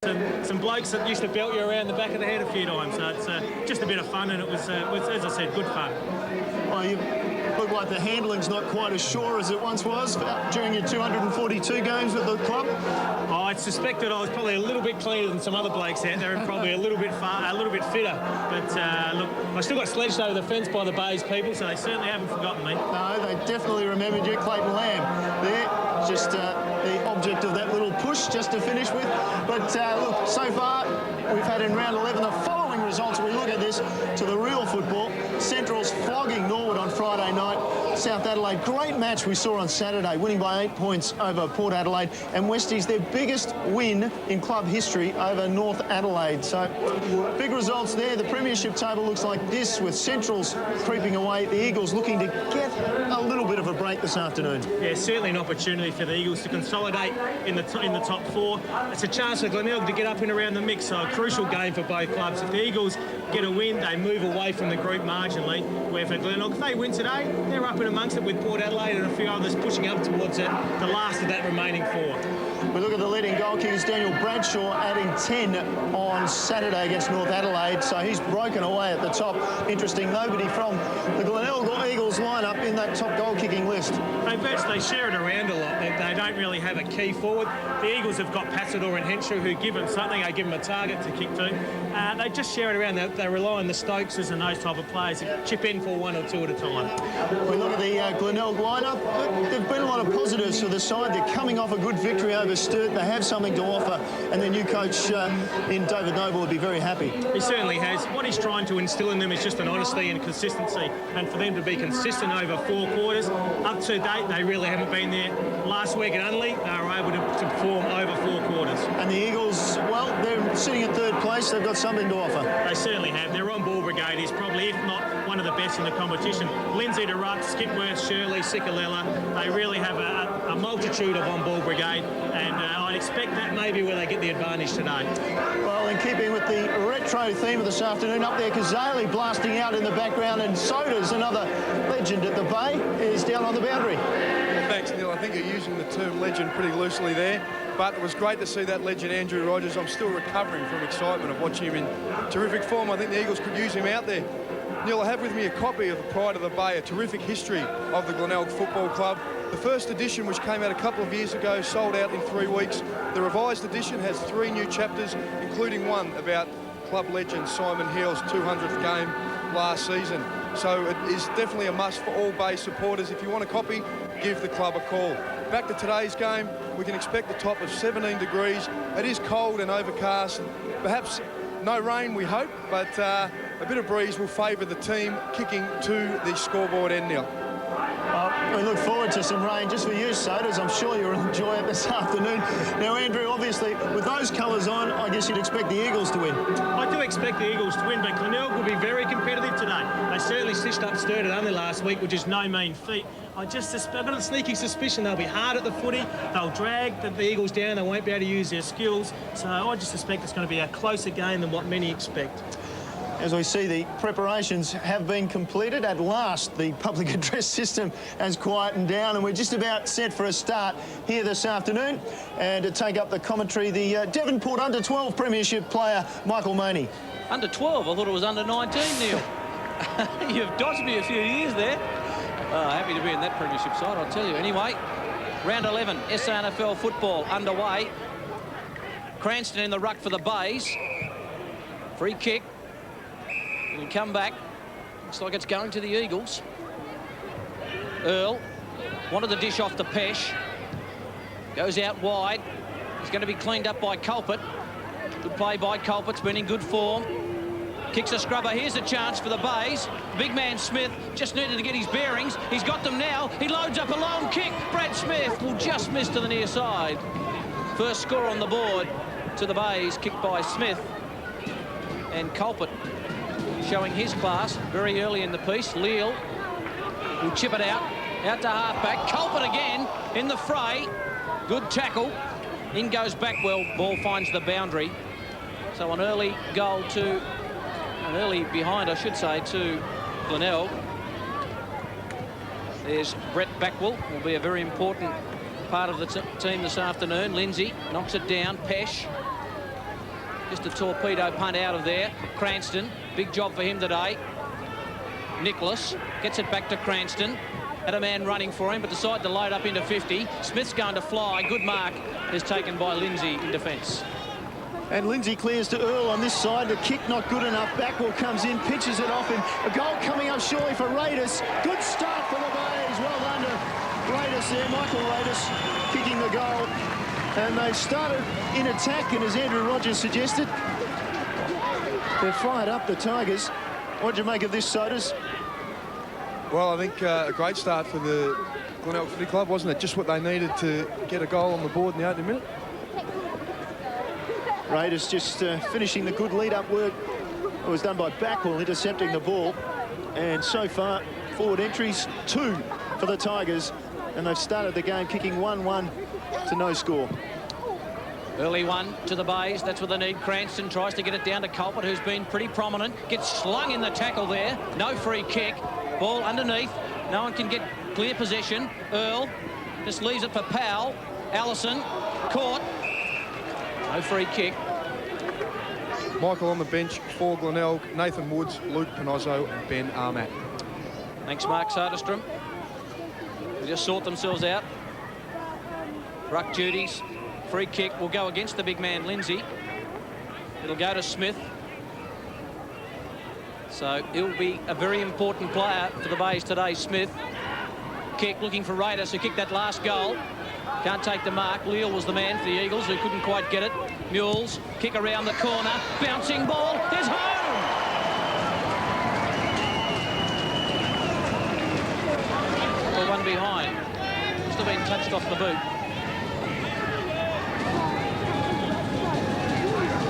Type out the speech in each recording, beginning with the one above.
some blokes that used to belt you around the back of the head a few times. So it's just a bit of fun, and it was, as I said, good fun. Well, you look like the handling's not quite as sure as it once was during your 242 games with the club. Oh, I suspected I was probably a little bit cleaner than some other blokes out there, and probably a little bit fitter. But look, I still got sledged over the fence by the Bays people, so they certainly haven't forgotten me. No, they definitely remembered you, Clayton Lamb. There, just the object of that little push just to finish with. But look, so far we've had in round 11 the following results. We look at this to the real football. Central's flogging Norwood on Friday night. South Adelaide, great match we saw on Saturday, winning by 8 points over Port Adelaide. And Westies, their biggest win in club history over North Adelaide. So big results there. The premiership table looks like this, with Central's creeping away. The Eagles looking to get a little bit of a break this afternoon. Yeah, certainly an opportunity for the Eagles to consolidate in the top four. It's a chance for Glenelg to get up and around the mix, so a crucial game for both clubs. If the Eagles get a win, they move away from the group marginally, where for Glenelg, if they win today, they're up in amongst it with Port Adelaide and a few others pushing up towards the last of that remaining four. We look at the leading goal kickers, Daniel Bradshaw adding 10 on Saturday against North Adelaide, so he's broken away at the top. Interesting, nobody from the Glenelg Eagles lineup in that top goal-kicking list. They share it around a lot. They don't really have a key forward. The Eagles have got Passador and Henshaw, who give them something. They give them a target to kick to. They just share it around. They rely on the Stokeses and those type of players to chip in for one or two at a time. We look at the Glenelg lineup. There have been a lot of positives for the side. They're coming off a good victory over Sturt. They have something to offer, and their new coach in David Noble would be very happy. He certainly has. What he's trying to instill in them is just an honesty and consistency, and for them to be consistent over 4 quarters. Up to date, they really haven't been there. Last week at Unley, they were able to perform over 4 quarters. And the Eagles, well, they're sitting at 3rd place. They've got something to offer. They certainly have. Their on-ball brigade is probably, if not one of the best in the competition. Lindsay to Rutt, Skipworth, Shirley, Sikalella. They really have a multitude of on-ball brigade, and I'd expect that may be where they get the advantage today. Well, in keeping with the retro theme of this afternoon, up there, Kazali blasting out in the background, and Soda's another legend at the Bay, is down on the boundary. Well, thanks, Neil. I think you're using the term legend pretty loosely there, but it was great to see that legend, Andrew Rogers. I'm still recovering from excitement of watching him in terrific form. I think the Eagles could use him out there. Neil, I have with me a copy of the Pride of the Bay, a terrific history of the Glenelg Football Club. The first edition, which came out a couple of years ago, sold out in 3 weeks. The revised edition has 3 new chapters, including one about club legend Simon Hill's 200th game last season. So it is definitely a must for all Bay supporters. If you want a copy, give the club a call. Back to today's game, we can expect the top of 17 degrees. It is cold and overcast, perhaps no rain, we hope, but a bit of breeze will favour the team kicking to the scoreboard end, Neil. We look forward to some rain just for you, Sodas. I'm sure you'll enjoy it this afternoon. Now, Andrew, obviously, with those colours on, I guess you'd expect the Eagles to win. I do expect the Eagles to win, but Glenelg will be very competitive today. They certainly stitched up Sturt at Unley last week, which is no mean feat. I've got a sneaky suspicion they'll be hard at the footy. They'll drag the Eagles down. They won't be able to use their skills. So I just suspect it's going to be a closer game than what many expect. As we see, the preparations have been completed. At last, the public address system has quietened down, and we're just about set for a start here this afternoon. And to take up the commentary, the Devonport Under-12 Premiership player, Michael Maney. Under-12? I thought it was under-19, Neil. You've dodged me a few years there. Happy to be in that Premiership side, I'll tell you. Anyway, round 11, SANFL football underway. Cranston in the ruck for the Bays. Free kick. It'll come back. Looks like it's going to the Eagles. Earl wanted the dish off to Pesh. Goes out wide. He's going to be cleaned up by Culpet. Good play by Culpet. It's been in good form. Kicks a scrubber. Here's a chance for the Bays. Big man Smith just needed to get his bearings. He's got them now. He loads up a long kick. Brad Smith will just miss to the near side. First score on the board to the Bays. Kicked by Smith. And Culpet showing his class very early in the piece. Leal will chip it out to halfback. Culpet again in the fray. Good tackle. In goes Backwell. Ball finds the boundary. So an early goal to, an early behind, I should say, to Glenelg. There's Brett Backwell. Will be a very important part of the team this afternoon. Lindsay knocks it down. Pesh Just a torpedo punt out of there. Cranston, big job for him today. Nicholas gets it back to Cranston. Had a man running for him, but decided to load up into 50. Smith's going to fly. Good mark is taken by Lindsay in defence. And Lindsay clears to Earl on this side. The kick not good enough. Backwell comes in, pitches it off him. A goal coming up surely for Raiders. Good start for the Bays. Well done to Raiders there. Michael Raiders kicking the goal. And they've started in attack, and as Andrew Rogers suggested, they've fired up the Tigers. What do you make of this, Sodas? Well, I think a great start for the Glenelg Footy Club, wasn't it? Just what they needed to get a goal on the board in the opening minute. Raiders just finishing the good lead-up work that was done by Backwell, intercepting the ball. And so far, forward entries 2 for the Tigers. And they've started the game kicking 1-1 to no score. Early one to the Bays. That's what they need. Cranston tries to get it down to Culpert, who's been pretty prominent. Gets slung in the tackle there. No free kick. Ball underneath. No one can get clear possession. Earl just leaves it for Powell. Allison caught. No free kick. Michael on the bench for Glenelg. Nathan Woods, Luke Pinozzo and Ben Armat. Thanks, Mark Soderstrom. They just sort themselves out. Ruck duties. Free kick will go against the big man, Lindsay. It'll go to Smith. So he'll be a very important player for the Bays today, Smith. Kick looking for Raiders, who kicked that last goal. Can't take the mark. Leal was the man for the Eagles, who couldn't quite get it. Mules, kick around the corner. Bouncing ball is home! Well, one behind. Still been touched off the boot.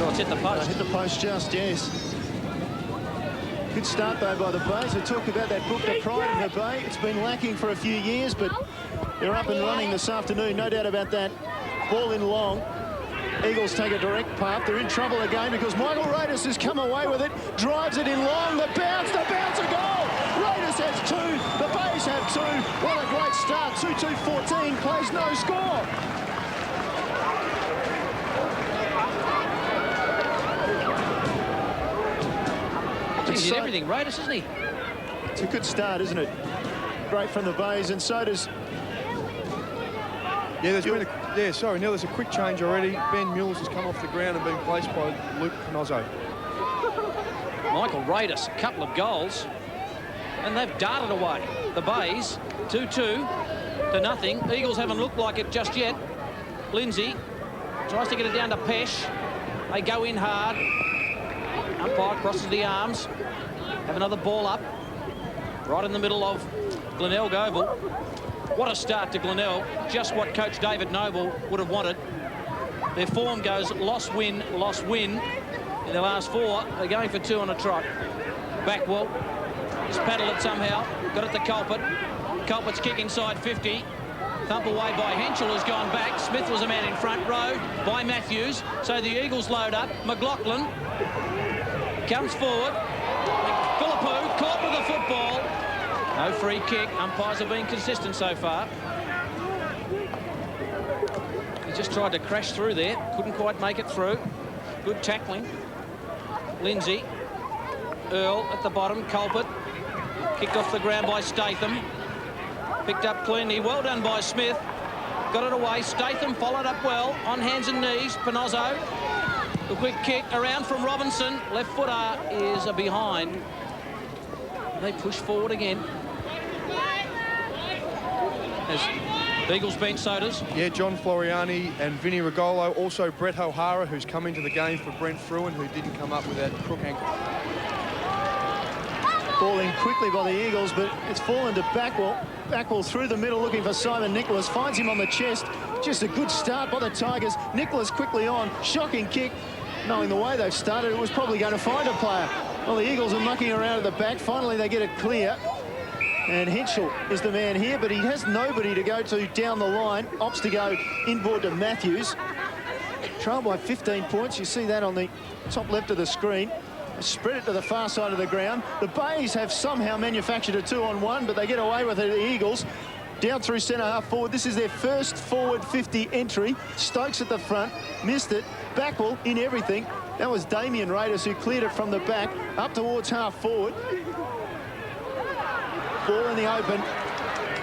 Oh, it's hit the post. Hit the post just, yes. Good start, though, by the Bays. I talked about that book, The Pride of the Bay. It's been lacking for a few years, but they're up and running this afternoon. No doubt about that. Ball in long. Eagles take a direct path. They're in trouble again because Michael Raiders has come away with it. Drives it in long. The bounce, a goal. Raiders has 2. The Bays have 2. What a great start. 2-2-14. Plays no score. He's hit everything, Raiders, isn't he? It's a good start, isn't it? Great from the Bays, and so does... Yeah, there's been a, Neil, there's a quick change already. Ben Mules has come off the ground and been placed by Luke Pinozzo. Michael Raiders, a couple of goals, and they've darted away. The Bays, 2-2 to nothing. Eagles haven't looked like it just yet. Lindsay tries to get it down to Pesh. They go in hard. Umpire crosses the arms. Have another ball up. Right in the middle of Glenelg Oval. What a start to Glenelg. Just what Coach David Noble would have wanted. Their form goes loss, win, loss, win. In the last 4, they're going for 2 on a trot. Backwell. Just paddled it somehow. Got it to Culpert. Culpert's kick inside 50. Thump away by Henschel, who's gone back. Smith was a man in front row by Matthews. So the Eagles load up. McLaughlin comes forward. Philippou caught with the football. No free kick. Umpires have been consistent so far. He just tried to crash through there. Couldn't quite make it through. Good tackling. Lindsay. Earl at the bottom. Culpert. Kicked off the ground by Statham. Picked up cleanly. Well done by Smith. Got it away. Statham followed up well. On hands and knees. Pinozzo. The quick kick around from Robinson. Left footer is a behind. They push forward again. As Eagles bench Sodas. Yeah, John Floriani and Vinny Regolo. Also Brett O'Hara, who's come into the game for Brent Fruin, who didn't come up with that crook ankle. Ball in quickly by the Eagles, but it's fallen to Backwell. Backwell through the middle looking for Simon Nicholas. Finds him on the chest. Just a good start by the Tigers. Nicholas quickly on. Shocking kick. Knowing the way they've started, it was probably going to find a player. Well, the Eagles are mucking around at the back. Finally, they get it clear. And Henschel is the man here, but he has nobody to go to down the line. Opts to go inboard to Matthews. Trail by 15 points. You see that on the top left of the screen. Spread it to the far side of the ground. The Bays have somehow manufactured a 2-on-1, but they get away with it, the Eagles. Down through centre half forward. This is their first forward 50 entry. Stokes at the front. Missed it. Backwell in everything. That was Damien Raiders who cleared it from the back up towards half forward. Ball in the open.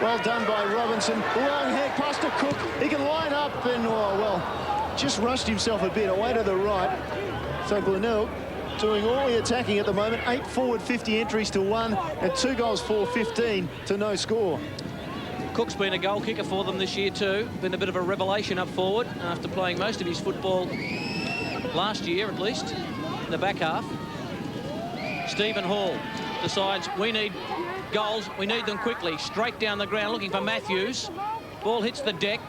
Well done by Robinson. Long head past to Cook. He can line up and, oh, well, just rushed himself a bit away to the right. So Glenelg doing all the attacking at the moment. 8 forward 50 entries to 1 and 2 goals for 15 to no score. Cook's been a goal kicker for them this year too. Been a bit of a revelation up forward after playing most of his football last year, at least, in the back half. Stephen Hall decides we need goals, we need them quickly. Straight down the ground looking for Matthews. Ball hits the deck.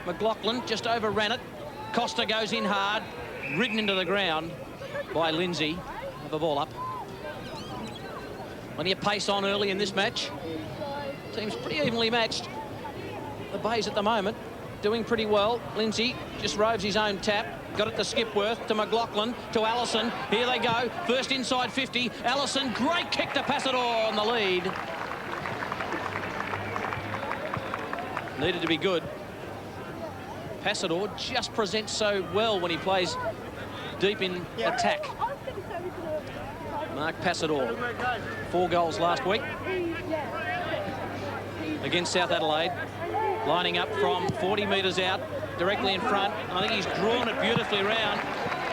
McLaughlin just overran it. Costa goes in hard, ridden into the ground by Lindsay. Have the ball up. Plenty of pace on early in this match. Team's pretty evenly matched. The Bays at the moment doing pretty well. Lindsay just roves his own tap. Got it to Skipworth, to McLaughlin, to Allison. Here they go. First inside 50. Allison, great kick to Passador on the lead. Needed to be good. Passador just presents so well when he plays deep in attack. Mark Passador, 4 goals last week against South Adelaide. Lining up from 40 metres out, directly in front. I think he's drawn it beautifully round.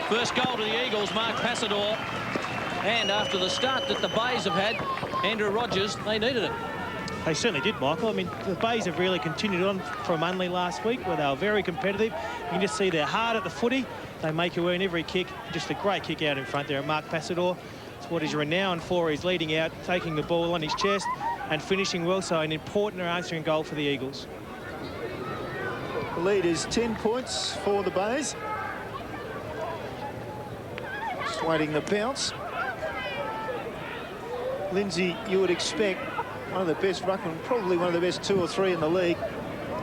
First goal to the Eagles, Mark Passador. And after the start that the Bays have had, Andrew Rogers, they needed it. They certainly did, Michael. I mean, the Bays have really continued on from Unley last week, where they were very competitive. You can just see they're hard at the footy. They make you earn every kick. Just a great kick out in front there. Mark Passador, it's what he's renowned for. He's leading out, taking the ball on his chest and finishing well. So an important answering goal for the Eagles. The lead is 10 points for the Bays. Just waiting the bounce. Lindsay, you would expect one of the best ruckmen, probably one of the best 2 or 3 in the league.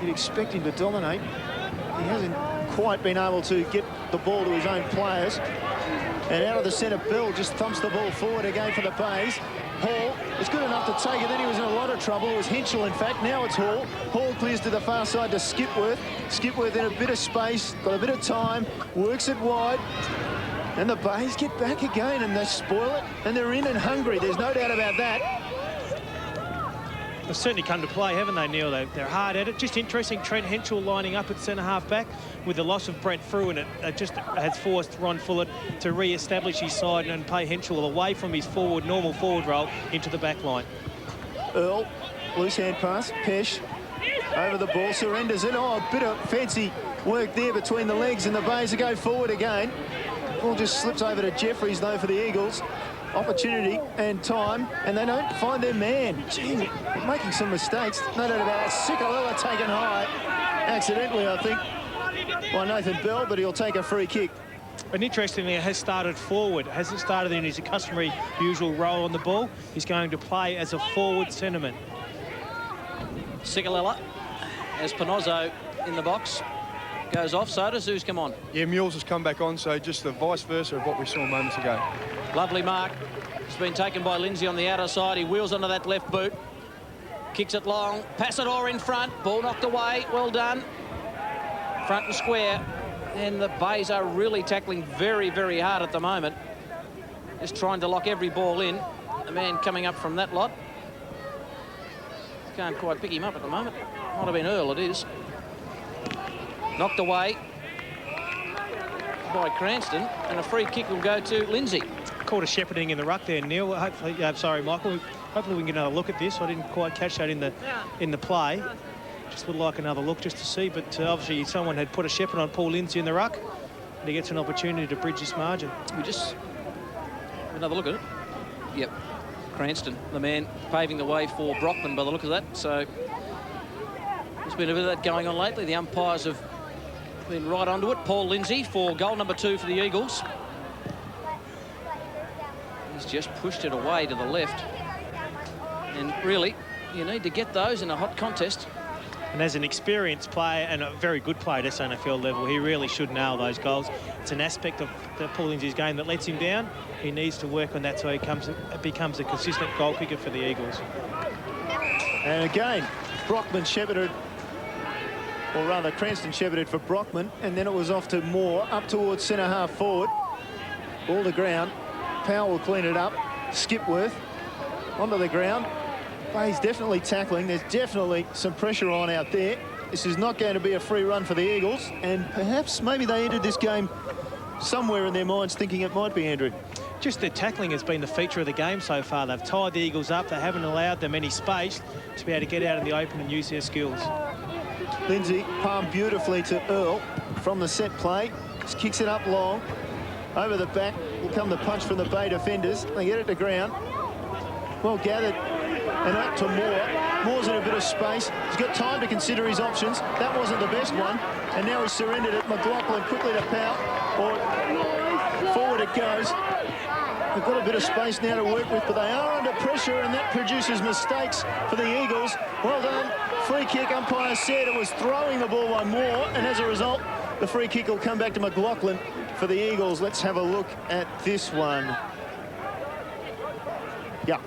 You'd expect him to dominate. He hasn't quite been able to get the ball to his own players. And out of the centre, Bell just thumps the ball forward again for the Bays. Hall was good enough to take it, then he was in a lot of trouble. It was Henschel, in fact. Now it's Hall. Hall clears to the far side to Skipworth. Skipworth in a bit of space, got a bit of time, works it wide. And the Bays get back again and they spoil it. And they're in and hungry, there's no doubt about that. They've certainly come to play, haven't they, Neil? They're hard at it. Just interesting, Trent Henschel lining up at centre-half back with the loss of Brent Fruin. It just has forced Ron Fullett to re-establish his side and play Henschel away from his normal forward role into the back line. Earl, loose hand pass, Pesh over the ball, surrenders it. Oh, a bit of fancy work there between the legs, and the Bays go forward again. Ball just slips over to Jeffries, though, for the Eagles. Opportunity and time, and they don't find their man. Gee, making some mistakes. No doubt about it. Sikalella taken high, accidentally, I think, by Nathan Bell, but he'll take a free kick. And interestingly, it has started forward. It hasn't started in his customary usual role on the ball. He's going to play as a forward centreman. Sikalella, as Panozzo in the box, goes off. So does who's come on? Yeah, Mules has come back on, so just the vice versa of what we saw moments ago. Lovely mark. It's been taken by Lindsay on the outer side. He wheels onto that left boot. Kicks it long. Passador in front. Ball knocked away. Well done. Front and square. And the Bays are really tackling very, very hard at the moment. Just trying to lock every ball in. The man coming up from that lot. Can't quite pick him up at the moment. Might have been Earl, it is. Knocked away by Cranston, and a free kick will go to Lindsay. Caught a shepherding in the ruck there, Neil. Hopefully, sorry, Michael. Hopefully we can get another look at this. I didn't quite catch that in the play. Just would like another look just to see, but obviously someone had put a shepherd on Paul Lindsay in the ruck, and he gets an opportunity to bridge this margin. We just have another look at it. Yep, Cranston, the man paving the way for Brockman by the look of that. So there's been a bit of that going on lately. The umpires have been right onto it. Paul Lindsay for goal number 2 for the Eagles. He's just pushed it away to the left. And really, you need to get those in a hot contest. And as an experienced player and a very good player at SANFL level, he really should nail those goals. It's an aspect of Paul Lindsay's game that lets him down. He needs to work on that so he becomes a consistent goal kicker for the Eagles. And again, Brockman shepherded, or rather Cranston shepherded for Brockman, and then it was off to Moore, up towards centre-half forward. Ball to ground. Powell will clean it up. Skipworth onto the ground. Bay's definitely tackling. There's definitely some pressure on out there. This is not going to be a free run for the Eagles, and perhaps maybe they entered this game somewhere in their minds thinking it might be, Andrew. Just their tackling has been the feature of the game so far. They've tied the Eagles up. They haven't allowed them any space to be able to get out in the open and use their skills. Lindsay palmed beautifully to Earl from the set play. Just kicks it up long. Over the back will come the punch from the Bay defenders. They get it to ground. Well gathered and up to Moore. Moore's in a bit of space. He's got time to consider his options. That wasn't the best one. And now he's surrendered it. McLaughlin quickly to Powell. Or forward it goes. They've got a bit of space now to work with, but they are under pressure, and that produces mistakes for the Eagles. Well done. Free kick. Umpire said it was throwing the ball by Moore, and as a result, the free kick will come back to McLaughlin for the Eagles. Let's have a look at this one. Yeah.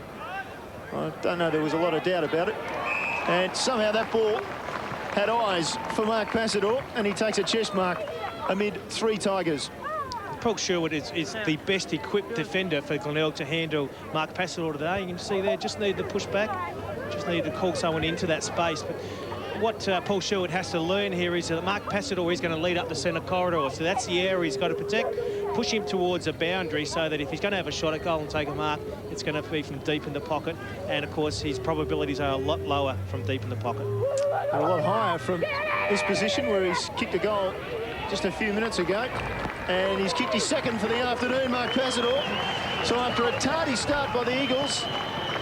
I don't know, there was a lot of doubt about it. And somehow that ball had eyes for Mark Passador, and he takes a chest mark amid 3 Tigers. Paul Sherwood is the best equipped defender for Glenelg to handle Mark Passador today. You can see there, just need the push back, just need to call someone into that space. But what Paul Sherwood has to learn here is that Mark Passador is going to lead up the centre corridor. So that's the area he's got to protect, push him towards a boundary so that if he's going to have a shot at goal and take a mark, it's going to be from deep in the pocket. And, of course, his probabilities are a lot lower from deep in the pocket. And a lot higher from this position where he's kicked a goal just a few minutes ago. And he's kicked his second for the afternoon, Mark Passador. So after a tardy start by the Eagles,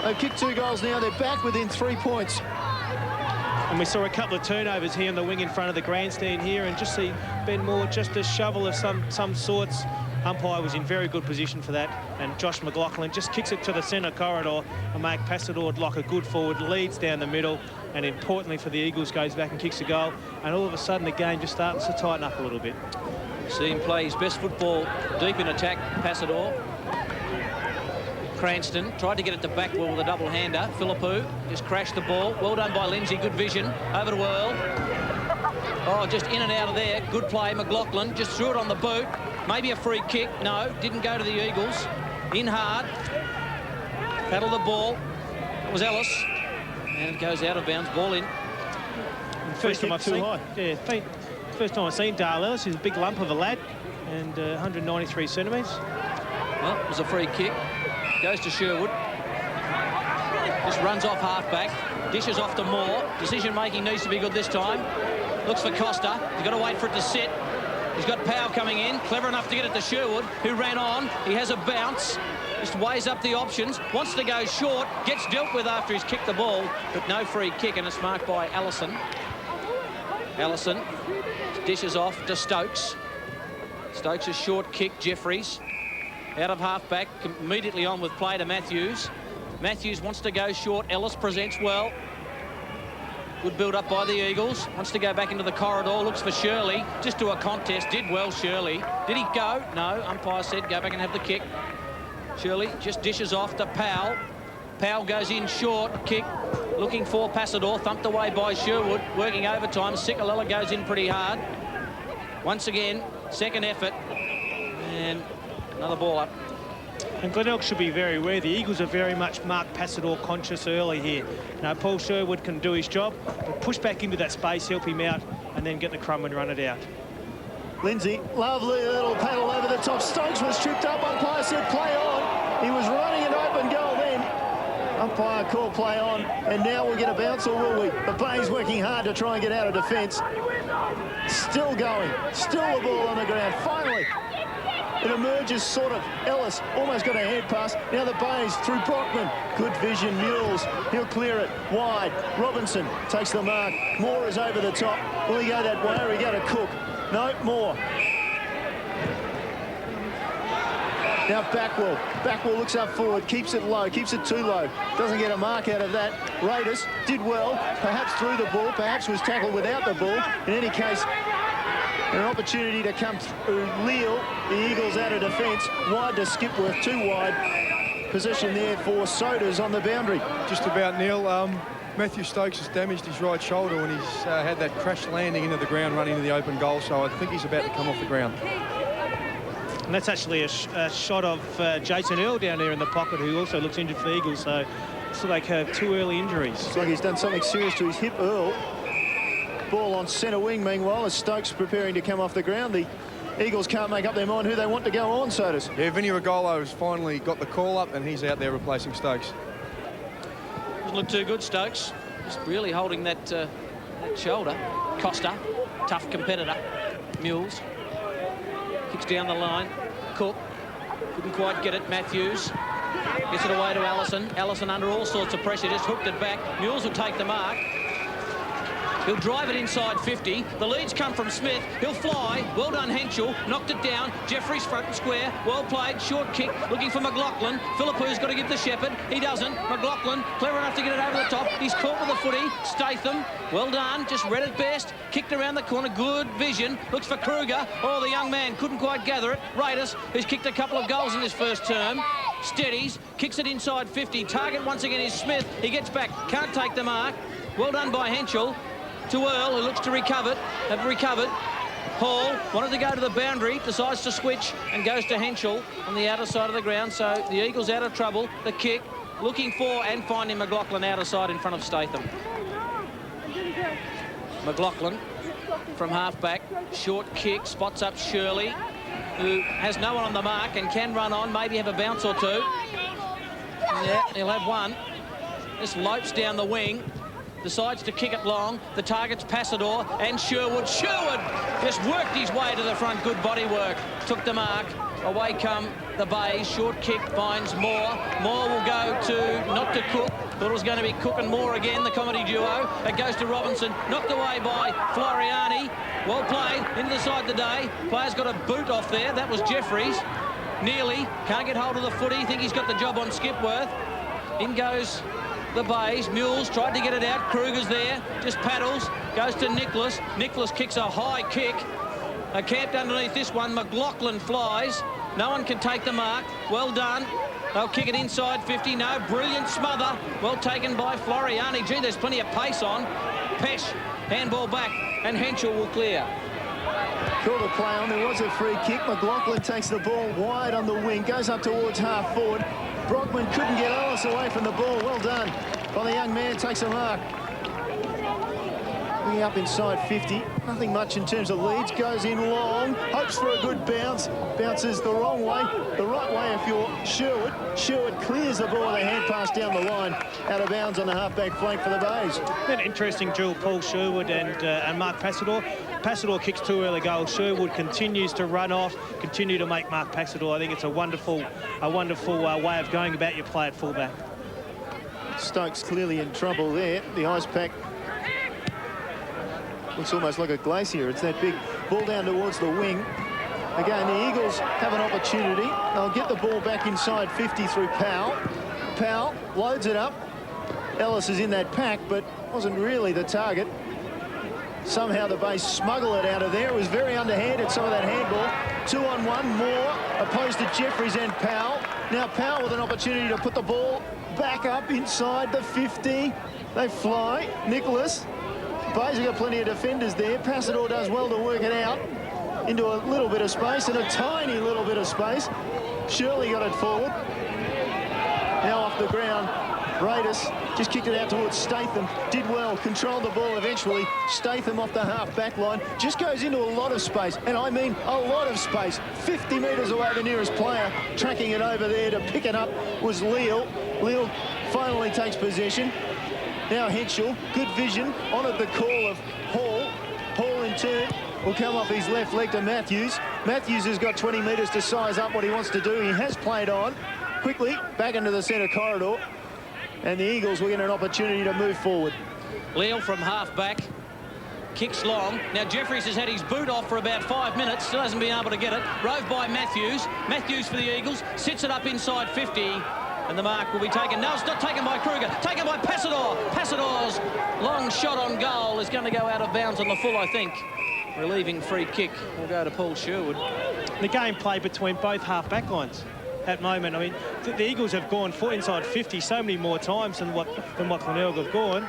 they've kicked 2 goals now. They're back within 3 points. And we saw a couple of turnovers here on the wing in front of the grandstand here, and just see Ben Moore just a shovel of some sorts. Umpire was in very good position for that, and Josh McLaughlin just kicks it to the centre corridor, and Mark Passador, like a good forward, leads down the middle, and importantly for the Eagles, goes back and kicks a goal, and all of a sudden the game just starts to tighten up a little bit. See him play his best football deep in attack, Passador. Cranston tried to get it to Backwell with a double-hander. Philippou just crashed the ball. Well done by Lindsay, good vision. Over to Earl. Oh, just in and out of there. Good play, McLaughlin. Just threw it on the boot. Maybe a free kick. No, didn't go to the Eagles. In hard. Paddle the ball. It was Ellis. And it goes out of bounds. Ball in. First time I've seen Dale Ellis. He's a big lump of a lad, and 193 centimetres. Well, it was a free kick. Goes to Sherwood. Just runs off half-back. Dishes off to Moore. Decision-making needs to be good this time. Looks for Costa. He's got to wait for it to sit. He's got Powell coming in. Clever enough to get it to Sherwood, who ran on. He has a bounce. Just weighs up the options. Wants to go short. Gets dealt with after he's kicked the ball, but no free kick, and it's marked by Allison. Allison dishes off to Stokes. Stokes' a short kick. Jeffries out of half-back, immediately on with play to Matthews. Matthews wants to go short. Ellis presents well. Good build-up by the Eagles. Wants to go back into the corridor. Looks for Shirley. Just do a contest. Did well, Shirley. Did he go? No. Umpire said go back and have the kick. Shirley just dishes off to Powell. Powell goes in short. Kick. Looking for Passador. Thumped away by Sherwood. Working overtime. Sikalella goes in pretty hard. Once again, second effort. And another ball up. And Glenelg should be very aware. The Eagles are very much Mark Passador conscious early here. Now, Paul Sherwood can do his job, but push back into that space, help him out, and then get the crumb and run it out. Lindsay, lovely little paddle over the top. Stokes was tripped up. Umpire said play on. He was running an open goal then. Umpire called play on, and now we'll get a bounce, or will we? The Bay's working hard to try and get out of defence. Still going. Still the ball on the ground. Finally, it emerges sort of. Ellis almost got a head pass. Now the Bays through Brockman. Good vision. Mules. He'll clear it wide. Robinson takes the mark. Moore is over the top. Will he go that way, or will he go to Cook? No, Moore. Now Backwell. Backwell looks up forward, keeps it low, keeps it too low. Doesn't get a mark out of that. Raiders did well, perhaps threw the ball, perhaps was tackled without the ball. In any case, an opportunity to come through Leal. The Eagles out of defence. Wide to Skipworth, too wide. Position there for Sodas on the boundary. Just about, Neil. Matthew Stokes has damaged his right shoulder when he's had that crash landing into the ground, running into the open goal, so I think he's about to come off the ground. And that's actually a shot of Jason Earl down there in the pocket, who also looks injured for the Eagles. So it's like two early injuries. Looks like he's done something serious to his hip, Earl. Ball on centre wing, meanwhile, as Stokes preparing to come off the ground. The Eagles can't make up their mind who they want to go on, Sotis. Yeah, Vinny Regolo has finally got the call up, and he's out there replacing Stokes. Doesn't look too good, Stokes. Just really holding that shoulder. Costa, tough competitor. Mules kicks down the line. Cook couldn't quite get it. Matthews gets it away to Allison. Allison under all sorts of pressure, just hooked it back. Mules will take the mark. He'll drive it inside 50. The leads come from Smith. He'll fly. Well done, Henschel. Knocked it down. Jeffries front and square. Well played. Short kick. Looking for McLaughlin. Philippo's got to give the Shepherd. He doesn't. McLaughlin, clever enough to get it over the top. He's caught with the footy. Statham, well done. Just read it best. Kicked around the corner. Good vision. Looks for Kruger. Oh, the young man couldn't quite gather it. Raiders, who's kicked a couple of goals in his first term. Steadies. Kicks it inside 50. Target once again is Smith. He gets back. Can't take the mark. Well done by Henschel. To Earl, who looks to recover. Have recovered. Hall wanted to go to the boundary, decides to switch and goes to Henschel on the outer side of the ground. So the Eagles out of trouble. The kick, looking for and finding McLaughlin outer side in front of Statham. McLaughlin from half-back. Short kick, spots up Shirley, who has no one on the mark and can run on, maybe have a bounce or two. Yeah, he'll have one. Just lopes down the wing. Decides to kick it long. The target's Passador and Sherwood. Sherwood just worked his way to the front. Good body work. Took the mark. Away come the Bays. Short kick finds Moore. Moore will go to, not to Cook. Thought it was going to be Cook and Moore again, the comedy duo. It goes to Robinson. Knocked away by Floriani. Well played. Into the side of the day. Player's got a boot off there. That was Jeffries. Nearly. Can't get hold of the footy. Think he's got the job on Skipworth. In goes the Bays. Mules tried to get it out. Kruger's there, just paddles, goes to Nicholas. Nicholas kicks a high kick. Camped underneath this one. McLaughlin flies. No one can take the mark. Well done. They'll kick it inside 50. No, brilliant smother. Well taken by Floriani. Gee, there's plenty of pace on. Pesh, handball back, and Henschel will clear. Called a play on. There was a free kick. McLaughlin takes the ball wide on the wing, goes up towards half forward. Brockman couldn't get Ellis away from the ball. Well done by the young man. Takes a mark. Bringing up inside 50. Nothing much in terms of leads. Goes in long. Hopes for a good bounce. Bounces the wrong way. The right way if you're Sherwood. Sherwood clears the ball with a hand pass down the line. Out of bounds on the half-back flank for the Bays. An interesting duel, Paul Sherwood and Mark Passador. Passador kicks 2 early goals. Sherwood continues to run off, continue to make Mark Passador. I think it's a wonderful way of going about your play at fullback. Stokes clearly in trouble there. The ice pack looks almost like a glacier. It's that big ball down towards the wing. Again, the Eagles have an opportunity. They'll get the ball back inside 50 through Powell. Powell loads it up. Ellis is in that pack, but wasn't really the target. Somehow the Bays smuggle it out of there. It was very underhanded, some of that handball. 2-on-1, Moore opposed to Jeffries and Powell. Now Powell with an opportunity to put the ball back up inside the 50. They fly. Nicholas. Bays have got plenty of defenders there. Passador does well to work it out into a little bit of space and a tiny little bit of space. Shirley got it forward. Now off the ground. Raiders just kicked it out towards Statham. Did well, controlled the ball eventually. Statham off the half-back line. Just goes into a lot of space, and I mean a lot of space. 50 metres away, the nearest player. Tracking it over there to pick it up was Leal. Leal finally takes possession. Now Henschel, good vision, honoured the call of Hall. Hall in turn will come off his left leg to Matthews. Matthews has got 20 metres to size up what he wants to do. He has played on. Quickly, back into the centre corridor. And the Eagles will get an opportunity to move forward. Leal from half-back. Kicks long. Now Jeffries has had his boot off for about 5 minutes. Still hasn't been able to get it. Rove by Matthews. Matthews for the Eagles. Sits it up inside 50. And the mark will be taken. No, it's not taken by Kruger. Taken by Passador. Passador's long shot on goal is going to go out of bounds on the full, I think. Relieving free kick will go to Paul Sherwood. The game play between both half-back lines. At moment, I mean, the Eagles have gone for inside 50 so many more times than what Glenelg have gone.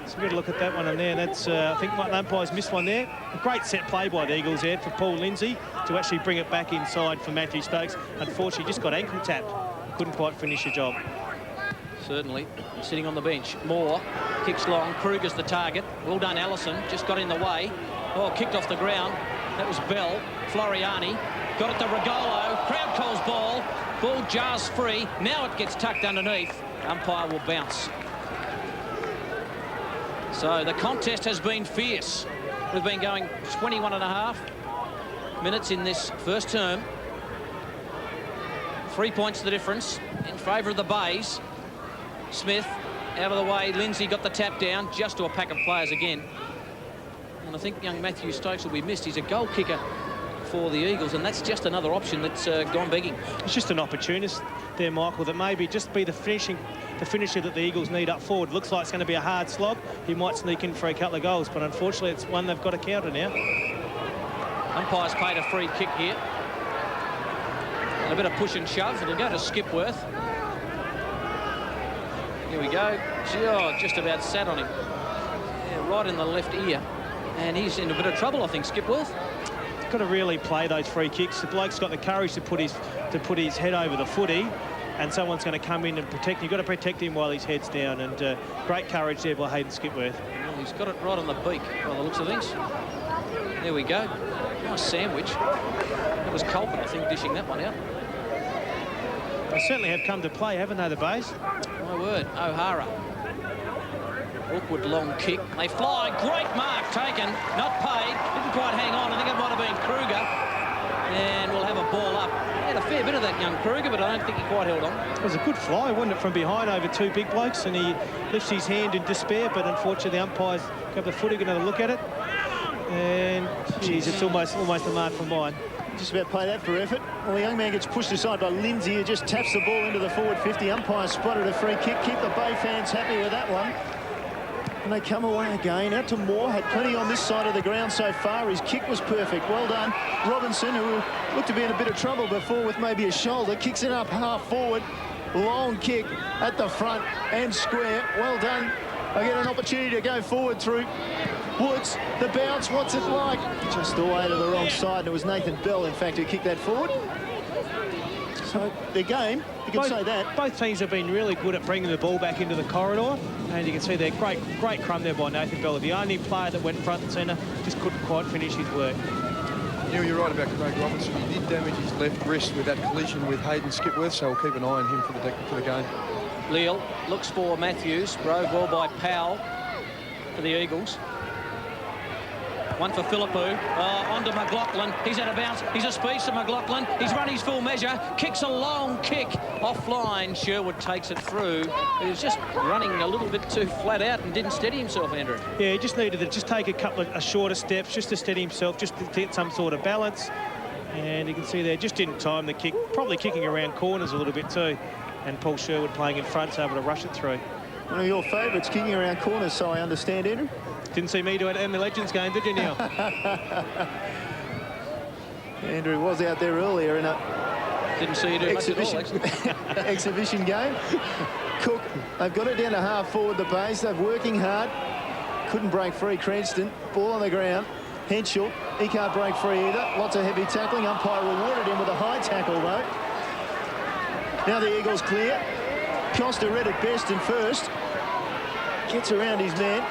So we've got to look at that one in there. That's, I think the umpire's missed one there. A great set play by the Eagles there for Paul Lindsay to actually bring it back inside for Matthew Stokes. Unfortunately, just got ankle tapped. Couldn't quite finish the job. Certainly. Sitting on the bench. Moore kicks long. Kruger's the target. Well done, Allison. Just got in the way. Oh, kicked off the ground. That was Bell. Floriani got it to Regolo. Crowd calls ball. Ball jars free. Now it gets tucked underneath. Umpire will bounce. So the contest has been fierce. We've been going 21 and a half minutes in this first term. 3 points the difference in favour of the Bays. Smith out of the way. Lindsay got the tap down just to a pack of players again. And I think young Matthew Stokes will be missed. He's a goal kicker for the Eagles, and that's just another option that's gone begging. It's just an opportunist there, Michael, that maybe just be the finisher that the Eagles need up forward. Looks like it's going to be a hard slog. He might sneak in for a couple of goals, but unfortunately it's one they've got to counter now. Umpire's paid a free kick here. And a bit of push and shove. It'll go to Skipworth. Here we go. Oh, just about sat on him. Yeah, right in the left ear. And he's in a bit of trouble, I think, Skipworth. He's got to really play those free kicks. The bloke's got the courage to put his head over the footy, and someone's going to come in and protect him. You've got to protect him while his head's down, and great courage there by Hayden Skipworth. Well, he's got it right on the beak by the looks of things. There we go. Nice sandwich. That was Colton, I think, dishing that one out. They certainly have come to play, haven't they, the Bays? My word, O'Hara. Awkward long kick. They fly. Great mark taken. Not paid. Didn't quite hang on. I think it might have been Kruger. And we'll have a ball up. He had a fair bit of that, young Kruger, but I don't think he quite held on. It was a good fly, wasn't it, from behind over two big blokes, and he lifts his hand in despair, but unfortunately the umpires got the footy, got another look at it. And, geez, it's almost a mark from mine. Just about play that for effort. Well, the young man gets pushed aside by Lindsay, who just taps the ball into the forward 50. Umpire spotted a free kick. Keep the Bay fans happy with that one. And they come away again. Out to Moore. Had plenty on this side of the ground so far. His kick was perfect. Well done. Robinson, who looked to be in a bit of trouble before with maybe a shoulder, kicks it up half forward. Long kick at the front and square. Well done. I get an opportunity to go forward through Woods. The bounce, what's it like? Just away to the wrong side, and it was Nathan Bell, in fact, who kicked that forward. So the game, you can say that. Both teams have been really good at bringing the ball back into the corridor, and you can see there, great crumb there by Nathan Bell. The only player that went front and centre, just couldn't quite finish his work. Neil, you're right about Craig Robinson. He did damage his left wrist with that collision with Hayden Skipworth, so we'll keep an eye on him for the game. Leal looks for Matthews. Rove ball by Powell for the Eagles. One for Philippou. On to McLaughlin. He's at a bounce. He's a speed to McLaughlin. He's run his full measure. Kicks a long kick. Offline. Sherwood takes it through. He was just running a little bit too flat out and didn't steady himself, Andrew. Yeah, he just needed to just take a couple of shorter steps just to steady himself, just to get some sort of balance. And you can see there, just didn't time the kick. Probably kicking around corners a little bit too. And Paul Sherwood playing in front, able to rush it through. One of your favourites, kicking around corners, so I understand, Andrew. Didn't see me do it in the Legends game, did you, Neil? Andrew was out there earlier in a Didn't see you do much at all, actually. exhibition game. Cook, they've got it down to half forward, the Bays. They're working hard. Couldn't break free, Cranston. Ball on the ground. Henschel, he can't break free either. Lots of heavy tackling. Umpire rewarded him with a high tackle, though. Now the Eagles clear. Costa read it best and first. Gets around his man.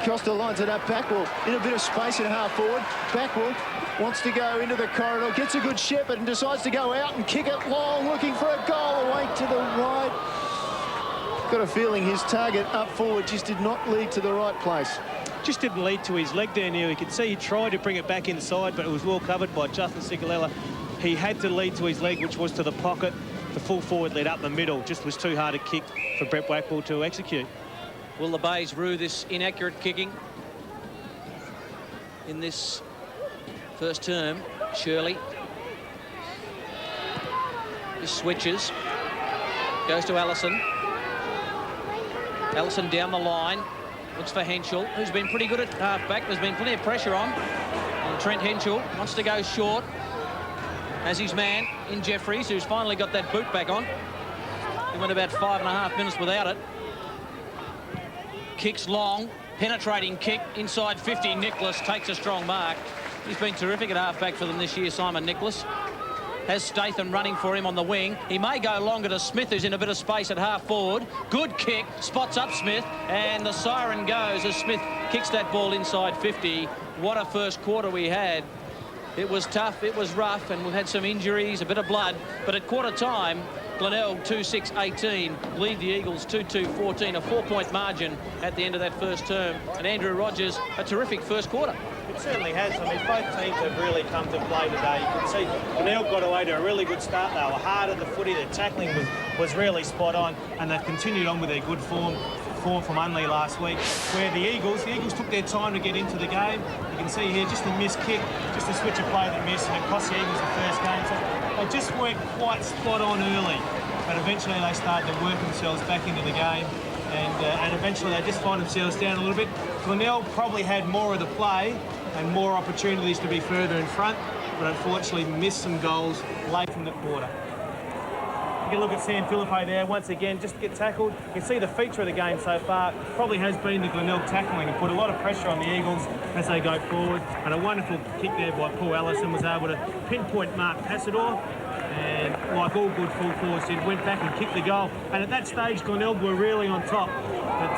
Costa lines it up. Backwell in a bit of space at half forward. Backwell wants to go into the corridor. Gets a good shepherd and decides to go out and kick it long, looking for a goal away to the right. Got a feeling his target up forward just did not lead to the right place. Just didn't lead to his leg there, Neil. You could see he tried to bring it back inside, but it was well covered by Justin Cicolella. He had to lead to his leg, which was to the pocket. The full forward led up the middle. Just was too hard a kick for Brett Blackwell to execute. Will the Bays rue this inaccurate kicking in this first term? Shirley just switches, goes to Allison. Allison down the line, looks for Henschel, who's been pretty good at half-back. There's been plenty of pressure on. And Trent Henschel wants to go short as his man in Jeffries, who's finally got that boot back on. He went about 5.5 minutes without it. Kicks long, Penetrating kick inside 50. Nicholas takes a strong mark. He's been terrific at halfback for them this year, Simon Nicholas. Has Statham running for him on the wing. He may go longer to Smith, who's in a bit of space at half forward. Good kick, spots up Smith, and the siren goes as Smith kicks that ball inside 50. What a first quarter we had. It was tough, it was rough, and we've had some injuries, a bit of blood. But at quarter time, Glenelg 2-6-18, lead the Eagles 2-2-14, a 4-point margin at the end of that first term. And Andrew Rogers, a terrific first quarter. It certainly has. I mean, both teams have really come to play today. You can see Glenelg got away to a really good start. They were hard at the footy. Their tackling was really spot on, and they've continued on with their good form from Unley last week, where the Eagles took their time to get into the game. You can see here just a missed kick, just a switch of play that missed, and it cost the Eagles the first game. So they just weren't quite spot on early, but eventually they started to work themselves back into the game, and eventually they just find themselves down a little bit. Glenelg probably had more of the play and more opportunities to be further in front, but unfortunately missed some goals late in the quarter. You can look at Sam Philippe there once again, just to get tackled. You can see the feature of the game so far probably has been the Glenelg tackling and put a lot of pressure on the Eagles as they go forward. And a wonderful kick there by Paul Allison was able to pinpoint Mark Passador. And like all good full forwards did, went back and kicked the goal. And at that stage, Glenelg were really on top. But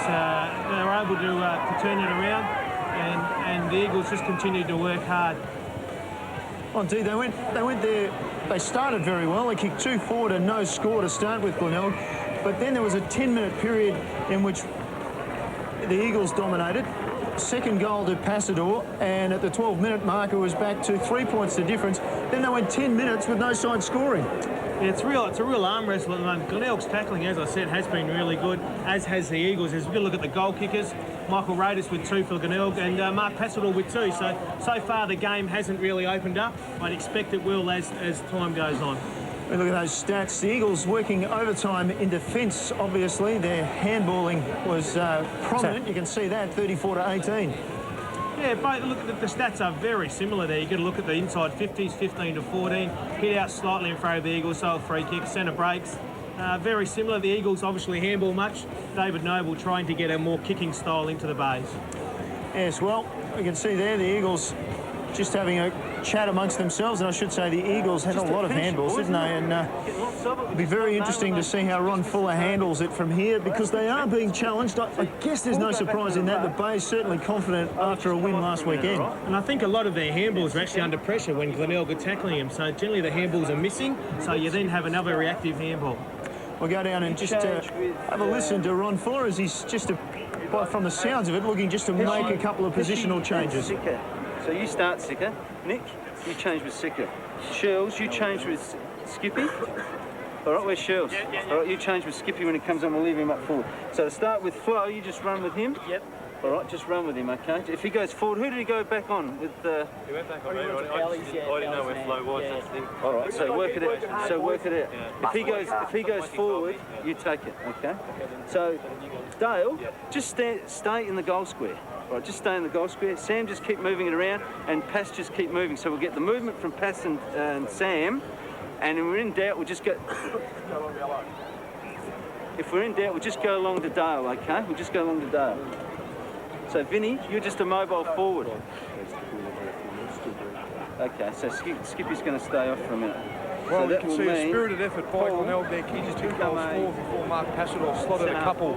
they were able to turn it around, and the Eagles just continued to work hard. Oh, indeed, they went there. They started very well. They kicked 2 forward and no score to start with, Glenelg. But then there was a 10-minute period in which the Eagles dominated. Second goal to Passador, and at the 12-minute mark, it was back to 3 points the difference. Then they went 10 minutes with no side scoring. Yeah, it's a real arm wrestle at the moment. Glenelg's tackling, as I said, has been really good, as has the Eagles. As we look at the goal kickers, Michael Raiders with 2 for Glenelg, and Mark Passador with 2. So far the game hasn't really opened up. I'd expect it will as time goes on. And look at those stats. The Eagles working overtime in defence, obviously. Their handballing was prominent. You can see that, 34-18. Yeah, but look, the stats are very similar there. You've got to look at the inside 50s, 15-14. Hit out slightly in favour of the Eagles, so free kick, centre breaks. Very similar. The Eagles obviously handball much. David Noble trying to get a more kicking style into the bays. Yes, well, you can see there the Eagles just having a chat amongst themselves, and I should say the Eagles had a lot of handballs, didn't they? And it'll be very interesting to see how Ron Fuller handles it from here, because they are being challenged. I guess there's no surprise in that. The Bay's certainly confident after a win last weekend. And I think a lot of their handballs are actually under pressure when Glenelg are tackling them, so generally the handballs are missing, so you then have another reactive handball. We'll go down and just have a listen to Ron Fuller as he's just, from the sounds of it, looking just to make a couple of positional changes. So you start Sicker. Nick, you change with Sicker. Shirls, you change with Skippy. All right, where's Shirls? All right, you change with Skippy when he comes on, we'll leave him up forward. So to start with Flo, you just run with him. Yep. All right, just run with him, okay? If he goes forward, who did he go back on with? He went back on me. I didn't know where Flo was. That's the thing. All right, so work it out. So work it out. Yeah. If he goes forward, you take it, okay? So Dale, just stay in the goal square. Right, just stay in the goal square. Sam, just keep moving it around, and Pass just keep moving. So we'll get the movement from Pass and Sam, and if we're in doubt, we'll just go. If we're in doubt, we'll just go along to Dale, okay? We'll just go along to Dale. So Vinny, you're just a mobile forward. Okay, so Skippy's going to stay off for a minute. Well, so you can see a spirited effort by Glenelg there. Kicking 2 goals forward before Mark Passador slotted a couple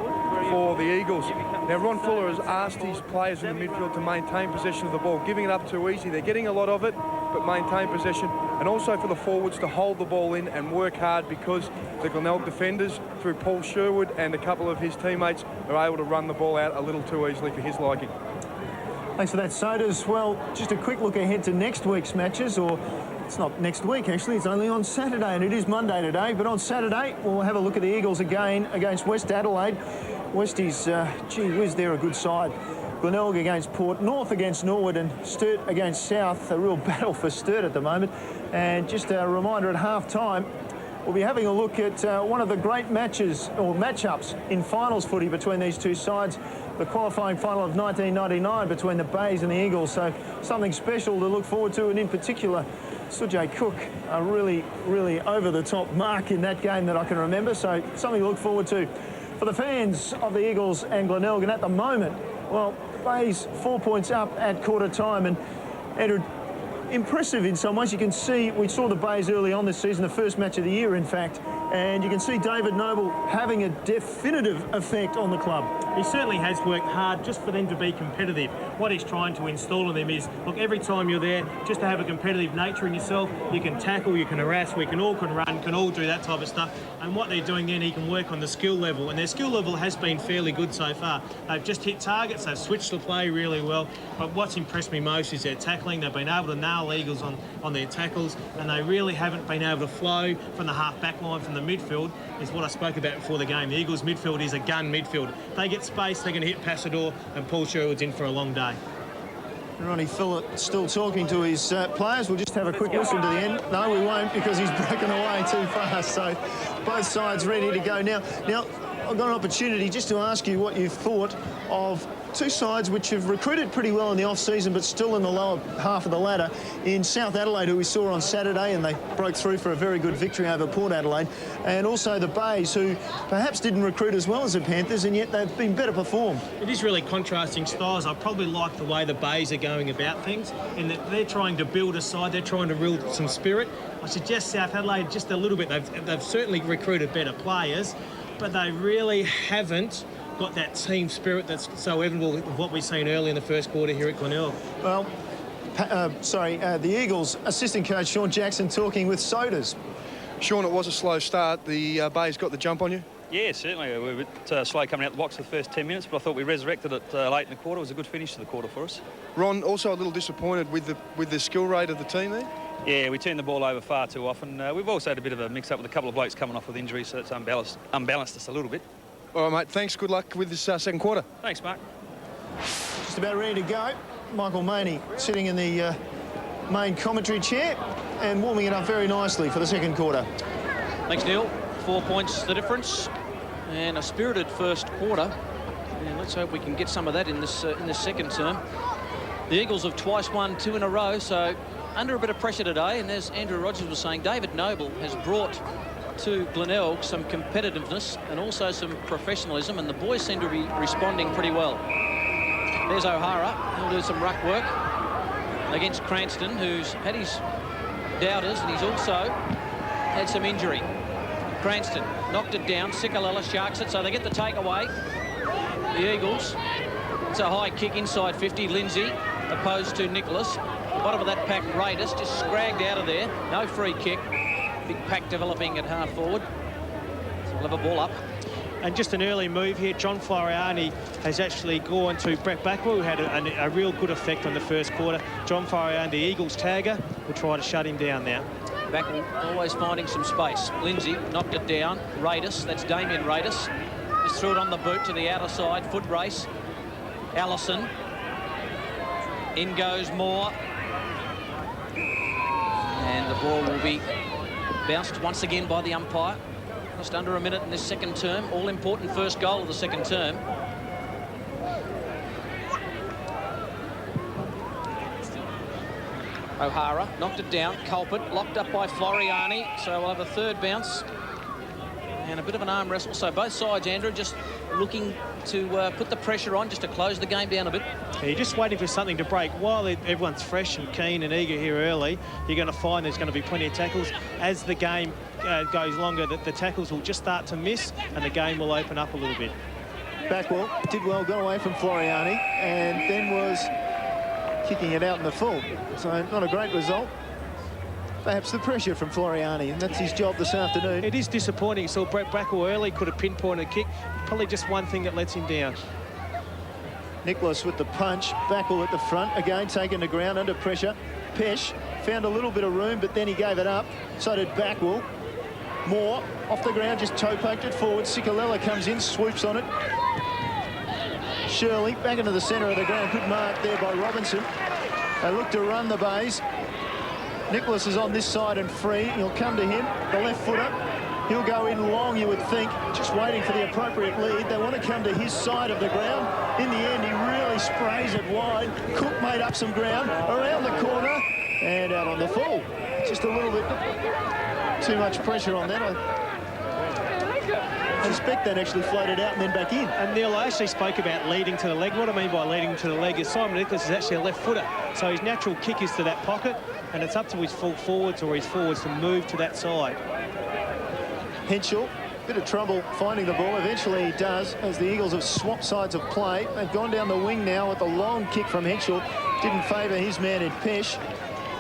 for the Eagles. Now, Ron Fuller has asked his players in the midfield to maintain possession of the ball, giving it up too easy. They're getting a lot of it, but maintain possession. And also for the forwards to hold the ball in and work hard, because the Glenelg defenders, through Paul Sherwood and a couple of his teammates, are able to run the ball out a little too easily for his liking. Thanks for that, Sodas. Well, just a quick look ahead to next week's matches, or it's not next week, actually. It's only on Saturday, and it is Monday today. But on Saturday, we'll have a look at the Eagles again against West Adelaide. Westies, gee whiz, they're a good side. Glenelg against Port, North against Norwood, and Sturt against South. A real battle for Sturt at the moment. And just a reminder, at half-time, we'll be having a look at one of the great matches, or matchups, in finals footy between these two sides. The qualifying final of 1999 between the Bays and the Eagles. So something special to look forward to, and in particular, Sujay Cook, a really, really over-the-top mark in that game that I can remember. So something to look forward to for the fans of the Eagles and Glenelg. And at the moment, well, Bays 4 points up at quarter time, and Andrew, impressive in some ways. You can see, we saw the Bays early on this season, the first match of the year, in fact, and you can see David Noble having a definitive effect on the club. He certainly has worked hard just for them to be competitive. What he's trying to install in them is, look, every time you're there, just to have a competitive nature in yourself, you can tackle, you can harass, we can all run, can all do that type of stuff. And what they're doing then, he can work on the skill level, and their skill level has been fairly good so far. They've just hit targets, they've switched the play really well, but what's impressed me most is their tackling. They've been able to nail Eagles on their tackles, and they really haven't been able to flow from the half-back line, from the midfield, is what I spoke about before the game. The Eagles midfield is a gun midfield. They get space, they're going to hit Passador, and Paul Sherwood's in for a long day. Ronnie Phillip still talking to his players. We'll just have a quick listen to the end. No, we won't, because he's broken away too fast. So both sides ready to go now. Now, I've got an opportunity just to ask you what you've thought of two sides which have recruited pretty well in the off-season but still in the lower half of the ladder, in South Adelaide, who we saw on Saturday, and they broke through for a very good victory over Port Adelaide, and also the Bays, who perhaps didn't recruit as well as the Panthers, and yet they've been better performed. It is really contrasting styles. I probably like the way the Bays are going about things, in that they're trying to build a side, they're trying to build some spirit. I suggest South Adelaide just a little bit. They've certainly recruited better players, but they really haven't got that team spirit that's so evident of what we've seen early in the first quarter here at Glenelg. Well, the Eagles assistant coach Sean Jackson talking with Sodas. Sean, it was a slow start. The Bays got the jump on you? Yeah, certainly. We were a bit slow coming out the box for the first 10 minutes, but I thought we resurrected it late in the quarter. It was a good finish to the quarter for us. Ron, also a little disappointed with the skill rate of the team there? Yeah, we turned the ball over far too often. We've also had a bit of a mix-up with a couple of blokes coming off with injuries, so it's unbalanced us a little bit. All right, mate. Thanks. Good luck with this second quarter. Thanks, Mark. Just about ready to go. Michael Maney sitting in the main commentary chair and warming it up very nicely for the second quarter. Thanks, Neil. 4 points the difference, and a spirited first quarter. And let's hope we can get some of that in this second term. The Eagles have twice won 2 in a row, so under a bit of pressure today. And as Andrew Rogers was saying, David Noble has brought to Glenelg some competitiveness and also some professionalism, and the boys seem to be responding pretty well. There's O'Hara. He'll do some ruck work against Cranston, who's had his doubters, and he's also had some injury. Cranston knocked it down. Sikalala sharks it, so they get the takeaway. The Eagles. It's a high kick inside 50. Lindsay opposed to Nicholas. The bottom of that pack, Raiders, just scragged out of there. No free kick. Big pack developing at half forward. So we'll have a ball up. And just an early move here. John Floriani has actually gone to Brett Backwell, who had a real good effect on the first quarter. John Floriani, the Eagles tagger, will try to shut him down now. Backwell always finding some space. Lindsay knocked it down. Raiders, that's Damien Raiders. Just threw it on the boot to the outer side. Foot race. Allison. In goes Moore. And the ball will be bounced once again by the umpire. Just under a minute in this second term. All-important first goal of the second term. O'Hara knocked it down. Culprit locked up by Floriani. So we'll have a third bounce. And a bit of an arm wrestle. So both sides, Andrew, just looking to put the pressure on, just to close the game down a bit. You're just waiting for something to break. While everyone's fresh and keen and eager here early, you're going to find there's going to be plenty of tackles. As the game goes longer, the tackles will just start to miss, and the game will open up a little bit. Backwell did well, got away from Floriani, and then was kicking it out in the full. So not a great result. Perhaps the pressure from Floriani, and that's his job this afternoon. It is disappointing. So Brett Backwell early could have pinpointed a kick. Probably just one thing that lets him down. Nicholas with the punch. Backwell at the front. Again, taken to ground under pressure. Pesh found a little bit of room, but then he gave it up. So did Backwell. Moore off the ground, just toe poked it forward. Sikalala comes in, swoops on it. Shirley back into the centre of the ground. Good mark there by Robinson. They look to run the Bays. Nicholas is on this side and free. He'll come to him, the left footer. He'll go in long, you would think, just waiting for the appropriate lead. They want to come to his side of the ground. In the end, he really sprays it wide. Cook made up some ground around the corner and out on the full. Just a little bit too much pressure on that. I suspect that actually floated out and then back in. And Neil, I actually spoke about leading to the leg. What I mean by leading to the leg is Simon Nicholas is actually a left footer. So his natural kick is to that pocket, and it's up to his full forwards or his forwards to move to that side. Henschel, bit of trouble finding the ball. Eventually he does, as the Eagles have swapped sides of play. They've gone down the wing now with a long kick from Henschel. Didn't favour his man in Pesh.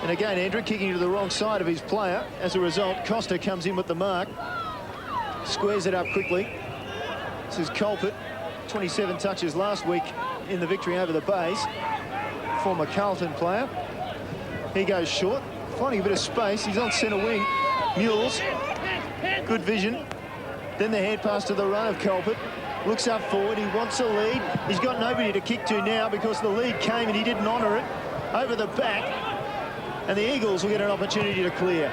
And again, Andrew kicking to the wrong side of his player. As a result, Costa comes in with the mark. Squares it up quickly. This is Colpert, 27 touches last week in the victory over the Bays. Former Carlton player. He goes short, finding a bit of space. He's on centre wing. Mules, good vision. Then the hand pass to the run of Colpert. Looks up forward, he wants a lead. He's got nobody to kick to now because the lead came and he didn't honour it. Over the back, and the Eagles will get an opportunity to clear.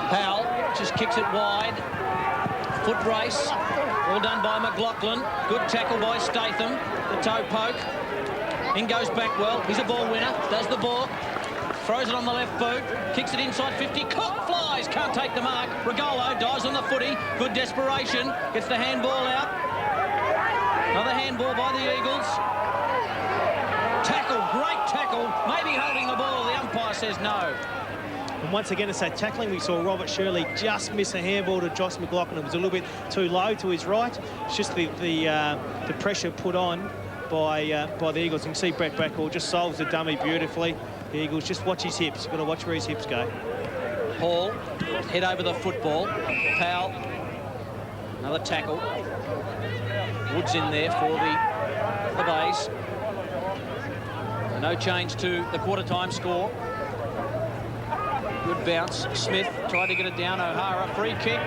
Powell just kicks it wide. Foot race, all done by McLaughlin. Good tackle by Statham. The toe poke. In goes Backwell. He's a ball winner. Does the ball. Throws it on the left boot. Kicks it inside 50. Cook flies. Can't take the mark. Regolo dives on the footy. Good desperation. Gets the handball out. Another handball by the Eagles. Tackle. Great tackle. Maybe holding the ball. The umpire says no. And once again, it's that tackling. We saw Robert Shirley just miss a handball to Josh McLaughlin. It was a little bit too low to his right. It's just the pressure put on by the Eagles. You can see Brett Backwell just solves the dummy beautifully. The Eagles just watch his hips. Got to watch where his hips go. Hall, head over the football. Powell, another tackle. Woods in there for the Bays. No change to the quarter-time score. Good bounce. Smith tried to get it down. O'Hara, free kick.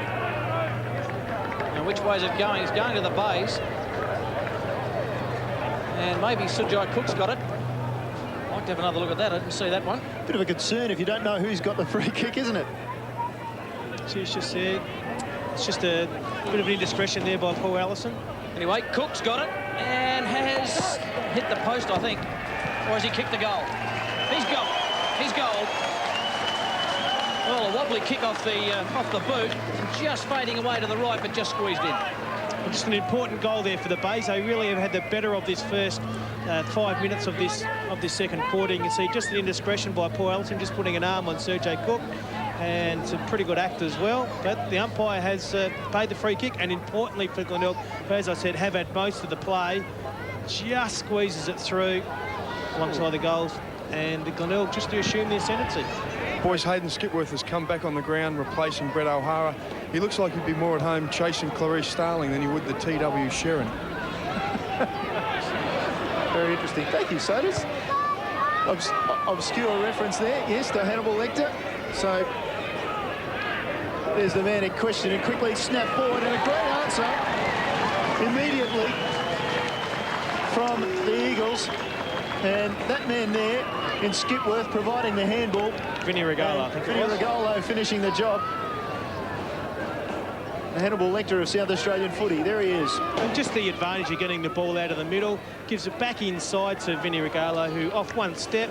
Now, which way is it going? It's going to the Bays. And maybe Sujai Cook's got it. I'd like to have another look at that. I didn't see that one. Bit of a concern if you don't know who's got the free kick, isn't it? It's just a bit of an indiscretion there by Paul Allison. Anyway, Cook's got it and has hit the post, I think. Or has he kicked the goal? He's goal. He's goal. Well, a wobbly kick off the boot, just fading away to the right, but just squeezed in. Just an important goal there for the Bays. They really have had the better of this first 5 minutes of this second quarter. You can see just an indiscretion by Paul Ellison, just putting an arm on Sergei Cook, and it's a pretty good act as well. But the umpire has paid the free kick, and importantly for Glenelg, as I said, have had most of the play. Just squeezes it through alongside the goals, and Glenelg just to assume the ascendancy. Boys, Hayden Skipworth has come back on the ground, replacing Brett O'Hara. He looks like he'd be more at home chasing Clarice Starling than he would the TW Sherrin. Very interesting. Thank you, Sodas. Obscure reference there, yes, to Hannibal Lecter. So there's the man in question, and quickly snap forward, and a great answer immediately from the Eagles. And that man there in Skipworth providing the handball. Vinny Regolo, I think Vinny Regolo finishing the job. The Hannibal Lecter of South Australian footy. There he is. And just the advantage of getting the ball out of the middle. Gives it back inside to Vinny Regolo, who off one step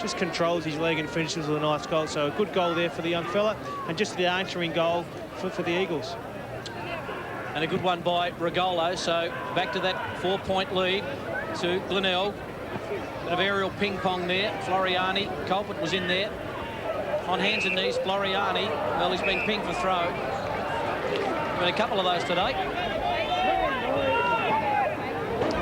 just controls his leg and finishes with a nice goal. So a good goal there for the young fella. And just the answering goal for the Eagles. And a good one by Regolo. So back to that 4-point lead to Glenelg. Bit of aerial ping-pong there. Floriani, Colpert was in there. On hands and knees, Floriani. Well, he's been pinged for throw. Been a couple of those today.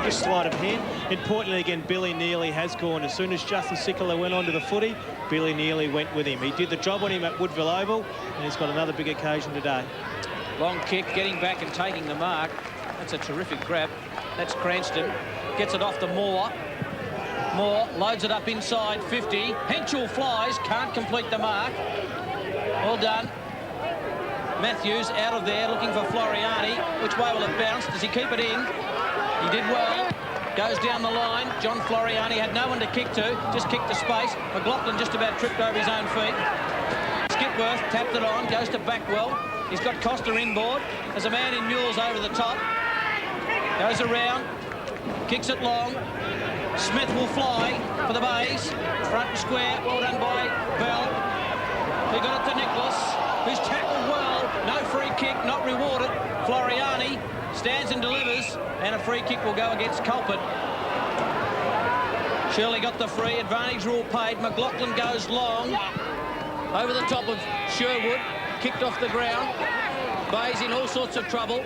Just sleight of hand. Importantly, again, Billy Neely has gone. As soon as Justin Sickler went onto the footy, Billy Neely went with him. He did the job on him at Woodville Oval, and he's got another big occasion today. Long kick, getting back and taking the mark. That's a terrific grab. That's Cranston. Gets it off to Moore. Moore loads it up inside 50. Henschel flies, can't complete the mark. Well done. Matthews out of there looking for Floriani. Which way will it bounce? Does he keep it in? He did well. Goes down the line. John Floriani had no one to kick to, just kicked to space. McLaughlin just about tripped over his own feet. Skipworth tapped it on, goes to Backwell. He's got Costa inboard. There's a man in mules over the top. Goes around, kicks it long. Smith will fly for the Bays. Front and square, well done by Bell. He got it to Nicholas, who's tackled well. No free kick, not rewarded. Floriani Stands and delivers, and a free kick will go against Culpet. Shirley got the free, advantage rule paid. McLaughlin goes long, over the top of Sherwood, kicked off the ground. Bay's in all sorts of trouble.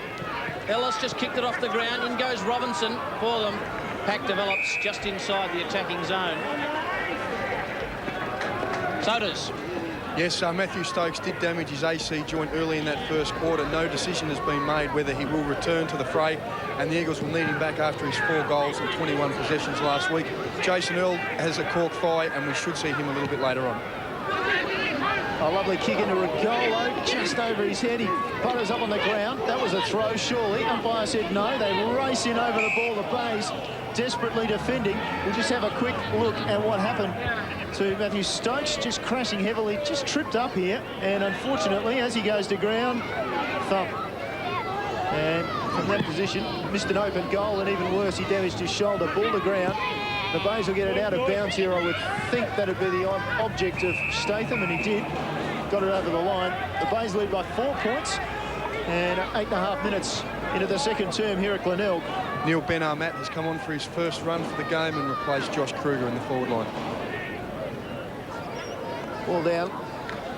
Ellis just kicked it off the ground. In goes Robinson for them. Pack develops just inside the attacking zone. Sodas. Yes, Matthew Stokes did damage his AC joint early in that first quarter. No decision has been made whether he will return to the fray, and the Eagles will need him back after his 4 goals and 21 possessions last week. Jason Earl has a cork thigh, and we should see him a little bit later on. A lovely kick into Regolo, just over his head. He putters up on the ground. That was a throw, surely. Umpire said no. They race in over the ball. The Bays desperately defending. We'll just have a quick look at what happened to Matthew Stokes, just crashing heavily, just tripped up here. And unfortunately, as he goes to ground, thump. And from that position, missed an open goal, and even worse, he damaged his shoulder. Ball to ground. The Bays will get it out of bounds here. I would think that'd be the object of Statham, and he did. Got it over the line. The Bays lead by 4 points, and 8.5 minutes into the second term here at Glenelg. Neil Ben Armat has come on for his first run for the game and replaced Josh Kruger in the forward line. Ball down.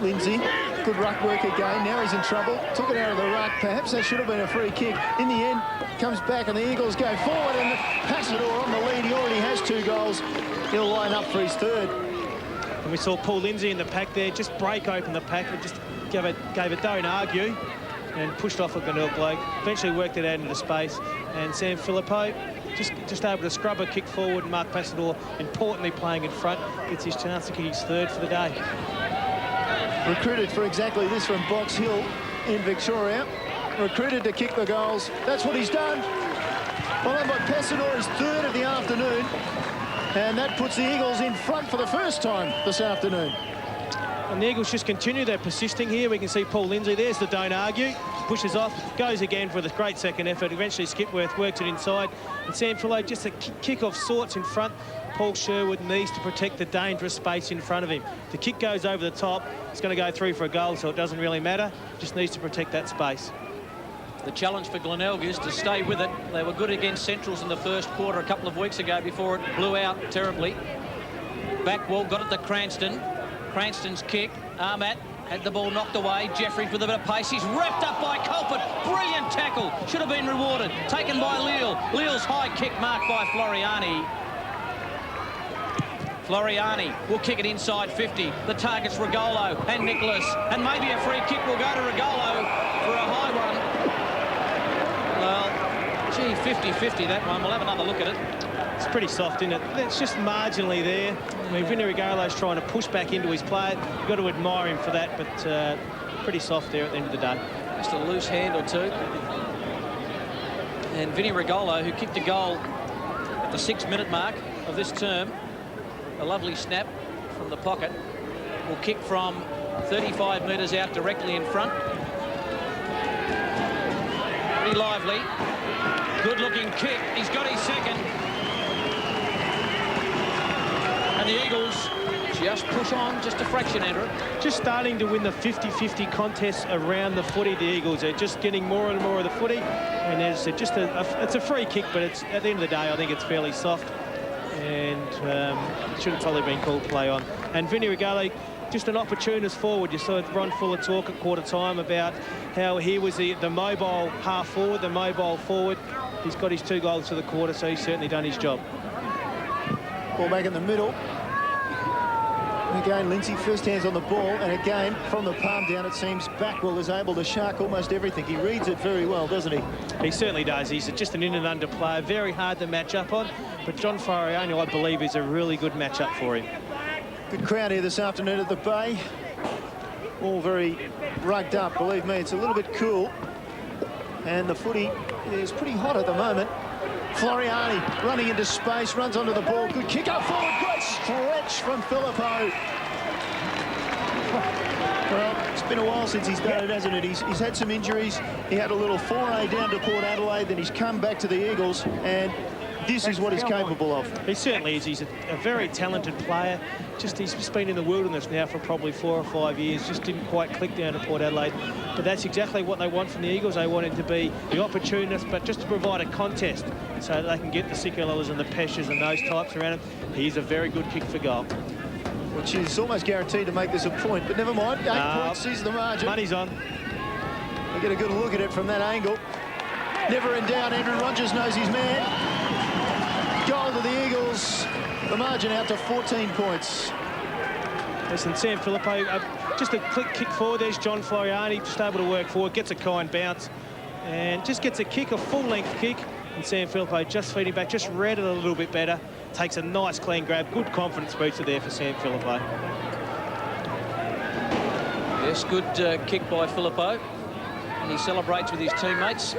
Lindsay, good ruck work again. Now he's in trouble. Took it out of the ruck. Perhaps that should have been a free kick. In the end, comes back and the Eagles go forward, and Passador on the lead. He already has 2 goals. He'll line up for his 3rd. And we saw Paul Lindsay in the pack there just break open the pack and just gave it don't argue, and pushed off a Glenelg bloke. Eventually worked it out into space, and Sam Filippo just able to scrub a kick forward. And Mark Passador, importantly playing in front, gets his chance to kick his 3rd for the day. Recruited for exactly this from Box Hill in Victoria. Recruited to kick the goals. That's what he's done. Followed by Passador, his 3rd of the afternoon. And that puts the Eagles in front for the first time this afternoon. And the Eagles just continue. They're persisting here. We can see Paul Lindsay. There's the don't argue. Pushes off. Goes again for the great second effort. Eventually Skipworth works it inside. And Sam Filippo just a kick of sorts in front. Paul Sherwood needs to protect the dangerous space in front of him. The kick goes over the top. It's going to go through for a goal, so it doesn't really matter. Just needs to protect that space. The challenge for Glenelg is to stay with it. They were good against Centrals in the first quarter a couple of weeks ago before it blew out terribly. Back wall, got it to Cranston. Cranston's kick. Armat had the ball knocked away. Jeffries with a bit of pace. He's wrapped up by Culpet. Brilliant tackle. Should have been rewarded. Taken by Leal. Leal's high kick marked by Floriani. Floriani will kick it inside 50. The target's Regolo and Nicholas. And maybe a free kick will go to Regolo for a high one. Well, gee, 50-50 that one. We'll have another look at it. It's pretty soft, isn't it? It's just marginally there. I mean, Vinny Regolo's trying to push back into his play. You've got to admire him for that, but pretty soft there at the end of the day. Just a loose hand or two. And Vinny Regolo, who kicked a goal at the 6-minute mark of this term, a lovely snap from the pocket, will kick from 35 metres out directly in front. Pretty lively. Good-looking kick. He's got his second. And the Eagles just push on just a fraction, Andrew. Just starting to win the 50-50 contests around the footy. The Eagles are just getting more and more of the footy. And there's just it's a free kick, but it's at the end of the day, I think it's fairly soft. And should have probably been called play on. And Vinny Regolo, just an opportunist forward. You saw Ron Fuller talk at quarter time about how he was the mobile half forward, the mobile forward. He's got his 2 goals for the quarter, so he's certainly done his job. Ball back in the middle. And again, Lindsay first hands on the ball, and again, from the palm down, it seems Backwell is able to shark almost everything. He reads it very well, doesn't he? He certainly does. He's just an in and under player, very hard to match up on. But John Floriani, I believe, is a really good matchup for him. Good crowd here this afternoon at the Bay. All very rugged up, believe me. It's a little bit cool. And the footy is pretty hot at the moment. Floriani running into space, runs onto the ball. Good kick up forward. Great stretch from Filippo. Well, it's been a while since he's done it, hasn't it? He's had some injuries. He had a little foray down to Port Adelaide, then he's come back to the Eagles, and this is what he's capable of. He certainly is. He's a very talented player. He's just been in the wilderness now for probably 4 or 5 years. Just didn't quite click down at Port Adelaide. But that's exactly what they want from the Eagles. They want him to be the opportunist, but just to provide a contest so that they can get the Sikalellas and the Peshas and those types around him. He's a very good kick for goal. Which is almost guaranteed to make this a point, but never mind. 8 points is the margin. Money's on. We get a good look at it from that angle. Never in doubt, Andrew Rogers knows his man. Goal to the Eagles. The margin out to 14 points. Listen, Sam Filippo, just a quick kick forward. There's John Floriani, just able to work forward, gets a kind bounce, and just gets a kick, a full-length kick. And Sam Filippo just feeding back, just read it a little bit better. Takes a nice clean grab. Good confidence booster there for Sam Filippo. Yes, good kick by Filippo. And he celebrates with his teammates.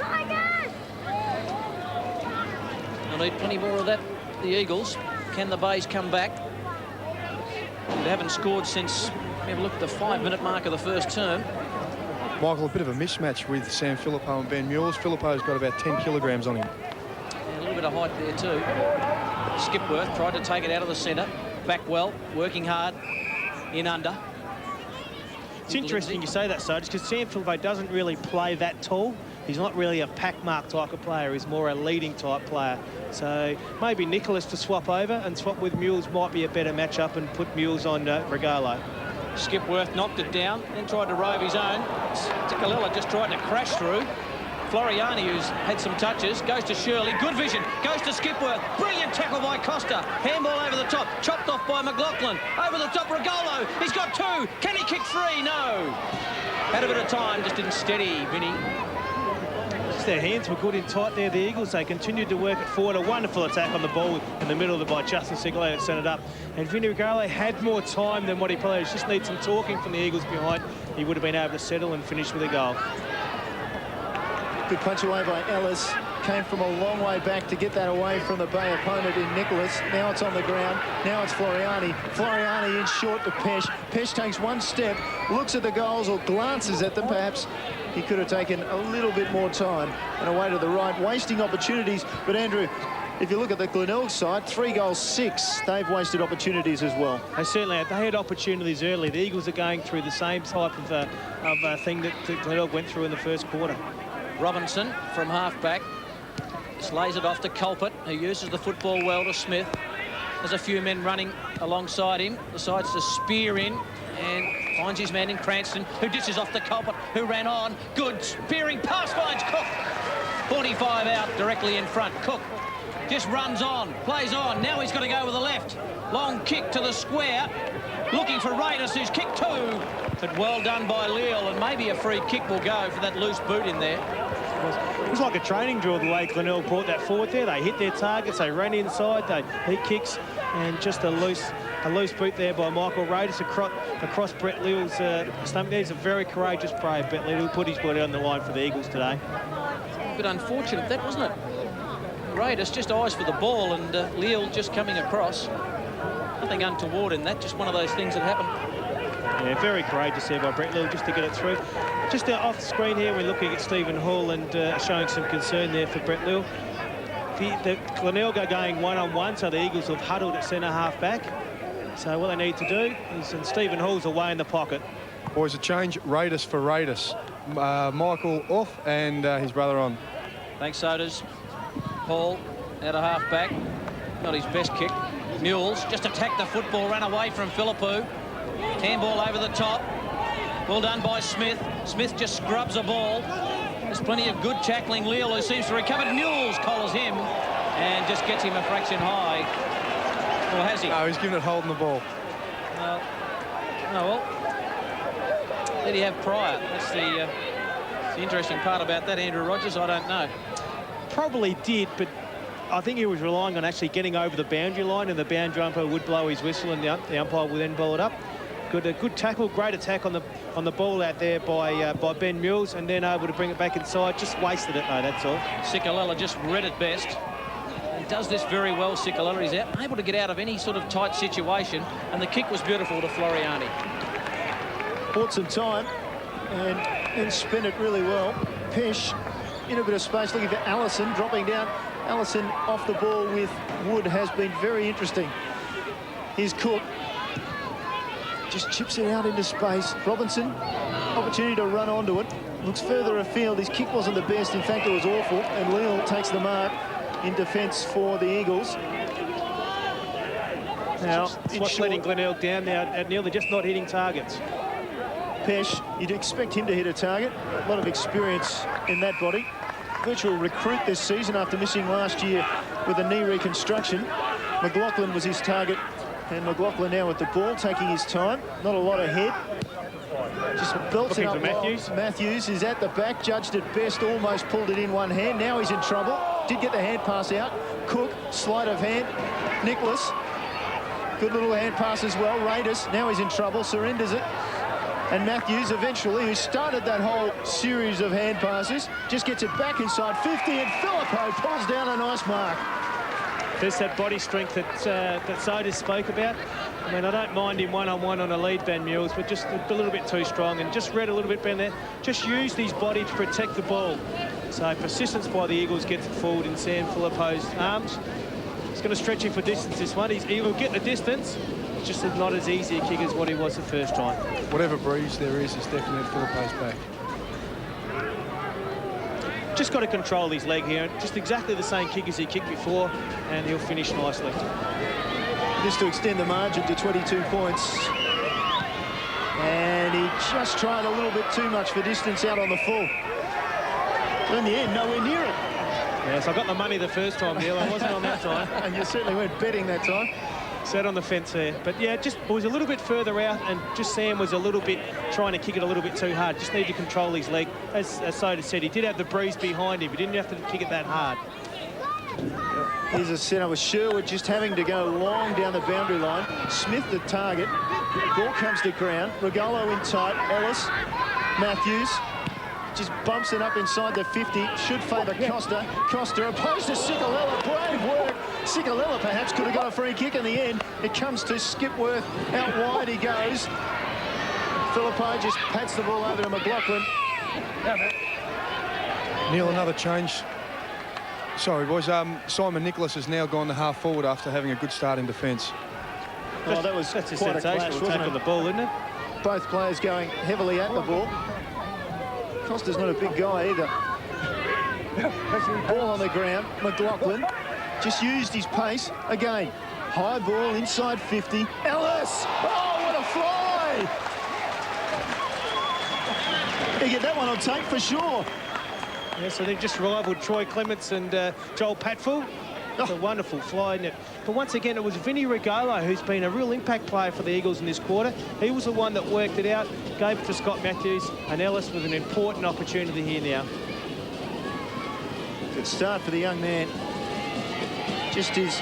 They'll need plenty more of that, the Eagles. Can the Bays come back? They haven't scored since, have a look at the 5-minute mark of the first term. Michael, a bit of a mismatch with Sam Filippo and Ben Mules. Filippo's got about 10 kilograms on him. And a little bit of height there too. Skipworth tried to take it out of the centre. Back well, working hard, in under. It's interesting you say that, Sarge, because Sam Filippo doesn't really play that tall. He's not really a pack mark type of player. He's more a leading type player. So maybe Nicholas to swap over and swap with Mules might be a better matchup and put Mules on Regalo. Skipworth knocked it down, then tried to rove his own. Sikalella just tried to crash through. Floriani, who's had some touches, goes to Shirley. Good vision. Goes to Skipworth. Brilliant tackle by Costa. Handball over the top. Chopped off by McLaughlin. Over the top, Regalo. He's got 2. Can he kick 3? No. Had a bit of time, just didn't steady, Vinny. Their hands were good in tight there, the Eagles. They continued to work it forward. A wonderful attack on the ball in the middle of by Justin Sigaleo sent it up. And Vinny Regalo had more time than what he played. Just needs some talking from the Eagles behind. He would have been able to settle and finish with a goal. Good punch away by Ellis. Came from a long way back to get that away from the Bay opponent in Nicholas. Now it's on the ground. Now it's Floriani. Floriani in short to Pesh. Pesh takes one step, looks at the goals or glances at them perhaps. He could have taken a little bit more time and away to the right, wasting opportunities. But Andrew, if you look at the Glenelg side, 3 goals, 6. They've wasted opportunities as well. They certainly have. They had opportunities early. The Eagles are going through the same type of thing that Glenelg went through in the first quarter. Robinson from half-back. Slays it off to Culpet, who uses the football well to Smith. There's a few men running alongside him. Decides to spear in and finds his man in Cranston, who dishes off to Culpet, who ran on. Good spearing pass, finds Cook. 45 out directly in front. Cook just runs on, plays on. Now he's got to go with the left. Long kick to the square. Looking for Raiders, who's kicked 2. But well done by Leal, and maybe a free kick will go for that loose boot in there. It was like a training drill the way Glenelg brought that forward there. They hit their targets, they ran inside, they hit kicks, and just a loose boot there by Michael Raiders across Brett Leal's stomach there. He's a very courageous player, Brett Leal, who put his body on the line for the Eagles today. A bit unfortunate, that, wasn't it? Raiders just eyes for the ball, and Leal just coming across. Nothing untoward in that, just one of those things that happen. Yeah, very courageous there by Brett Leal just to get it through. Just off the screen here, we're looking at Stephen Hall and showing some concern there for Brett Leal. The Glenelg are going one-on-one, so the Eagles have huddled at centre half back. So what they need to do is, and Stephen Hall's away in the pocket. Boys, a change, Raiders for Raiders. Michael off and his brother on. Thanks, Sodas. Hall out of half back. Not his best kick. Mules just attacked the football, ran away from Philippou. Handball over the top. Well done by Smith. Smith just scrubs a ball. There's plenty of good tackling. Leal, who seems to recover. Mules collars him and just gets him a fraction high. Or has he? No, he's giving it holding the ball. Oh, well. Did he have prior? That's the interesting part about that, Andrew Rogers. I don't know. Probably did, but I think he was relying on actually getting over the boundary line, and the boundary umpire would blow his whistle, and the umpire would then ball it up. Good tackle, great attack on the ball out there by Ben Mules, and then able to bring it back inside. Just wasted it, though, that's all. Sikalella just read it best. He does this very well, Sikalella. He's able to get out of any sort of tight situation, and the kick was beautiful to Floriani. Bought some time and spent it really well. Pesh in a bit of space, looking for Allison, dropping down. Allison off the ball with Wood has been very interesting. Here's Cook. Just chips it out into space. Robinson, opportunity to run onto it. Looks further afield. His kick wasn't the best. In fact, it was awful. And Leal takes the mark in defence for the Eagles. Now, it's what's letting Glenelg down now at Neil. They're just not hitting targets. Pesh, you'd expect him to hit a target. A lot of experience in that body. Virtual recruit this season after missing last year with a knee reconstruction. McLaughlin was his target, and McLaughlin now with the ball, taking his time. Not a lot ahead. Just belts it up. Matthews. Matthews is at the back, judged at best, almost pulled it in one hand. Now he's in trouble. Did get the hand pass out. Cook, sleight of hand. Nicholas, good little hand pass as well. Raiders, now he's in trouble, surrenders it. And Matthews, eventually, who started that whole series of hand passes, just gets it back inside 50, and Filippo pulls down a nice mark. There's that body strength that Soda spoke about. I mean, I don't mind him one-on-one on a lead, Van Mules, but just a little bit too strong, and just read a little bit better there. Just used his body to protect the ball. So persistence by the Eagles gets it forward in Sam Filippo's arms. He's going to stretch him for distance this one. He'll get the distance. It's just not as easy a kick as what he was the first time. Whatever breeze there is definitely at Filippo's back. Just got to control his leg here. Just exactly the same kick as he kicked before, and he'll finish nicely. Just to extend the margin to 22 points. And he just tried a little bit too much for distance out on the full. But in the end, nowhere near it. Yes, I got the money the first time, Neil. I wasn't on that time. And you certainly weren't betting that time. Sat on the fence there. But yeah, just was a little bit further out, and just Sam was a little bit trying to kick it a little bit too hard. Just need to control his leg. As Soda said, he did have the breeze behind him. He didn't have to kick it that hard. Here's a centre with Sherwood just having to go long down the boundary line. Smith the target. Ball comes to ground. Regalo in tight. Ellis. Matthews just bumps it up inside the 50. Should favour Costa. Costa opposed to Sikalella. Brave work. Sikalella perhaps could have got a free kick in the end. It comes to Skipworth. Out wide he goes. Filippo just pats the ball over to McLaughlin. Neil, another change. Sorry, boys. Simon Nicholas has now gone to half forward after having a good start in defence. Oh, that was That's a quite sensational clash, tackle of the ball, isn't it? Both players going heavily at the ball. Costa's not a big guy either. Ball on the ground. McLaughlin just used his pace. Again, high ball inside 50. Ellis! Oh, what a fly! You get that one on tape for sure. Yes, I think just rivaled Troy Clements and Joel Patfull. It's a wonderful fly, isn't it? But once again, it was Vinny Regalo who's been a real impact player for the Eagles in this quarter. He was the one that worked it out, gave it to Scott Matthews, and Ellis with an important opportunity here now. Good start for the young man. Just his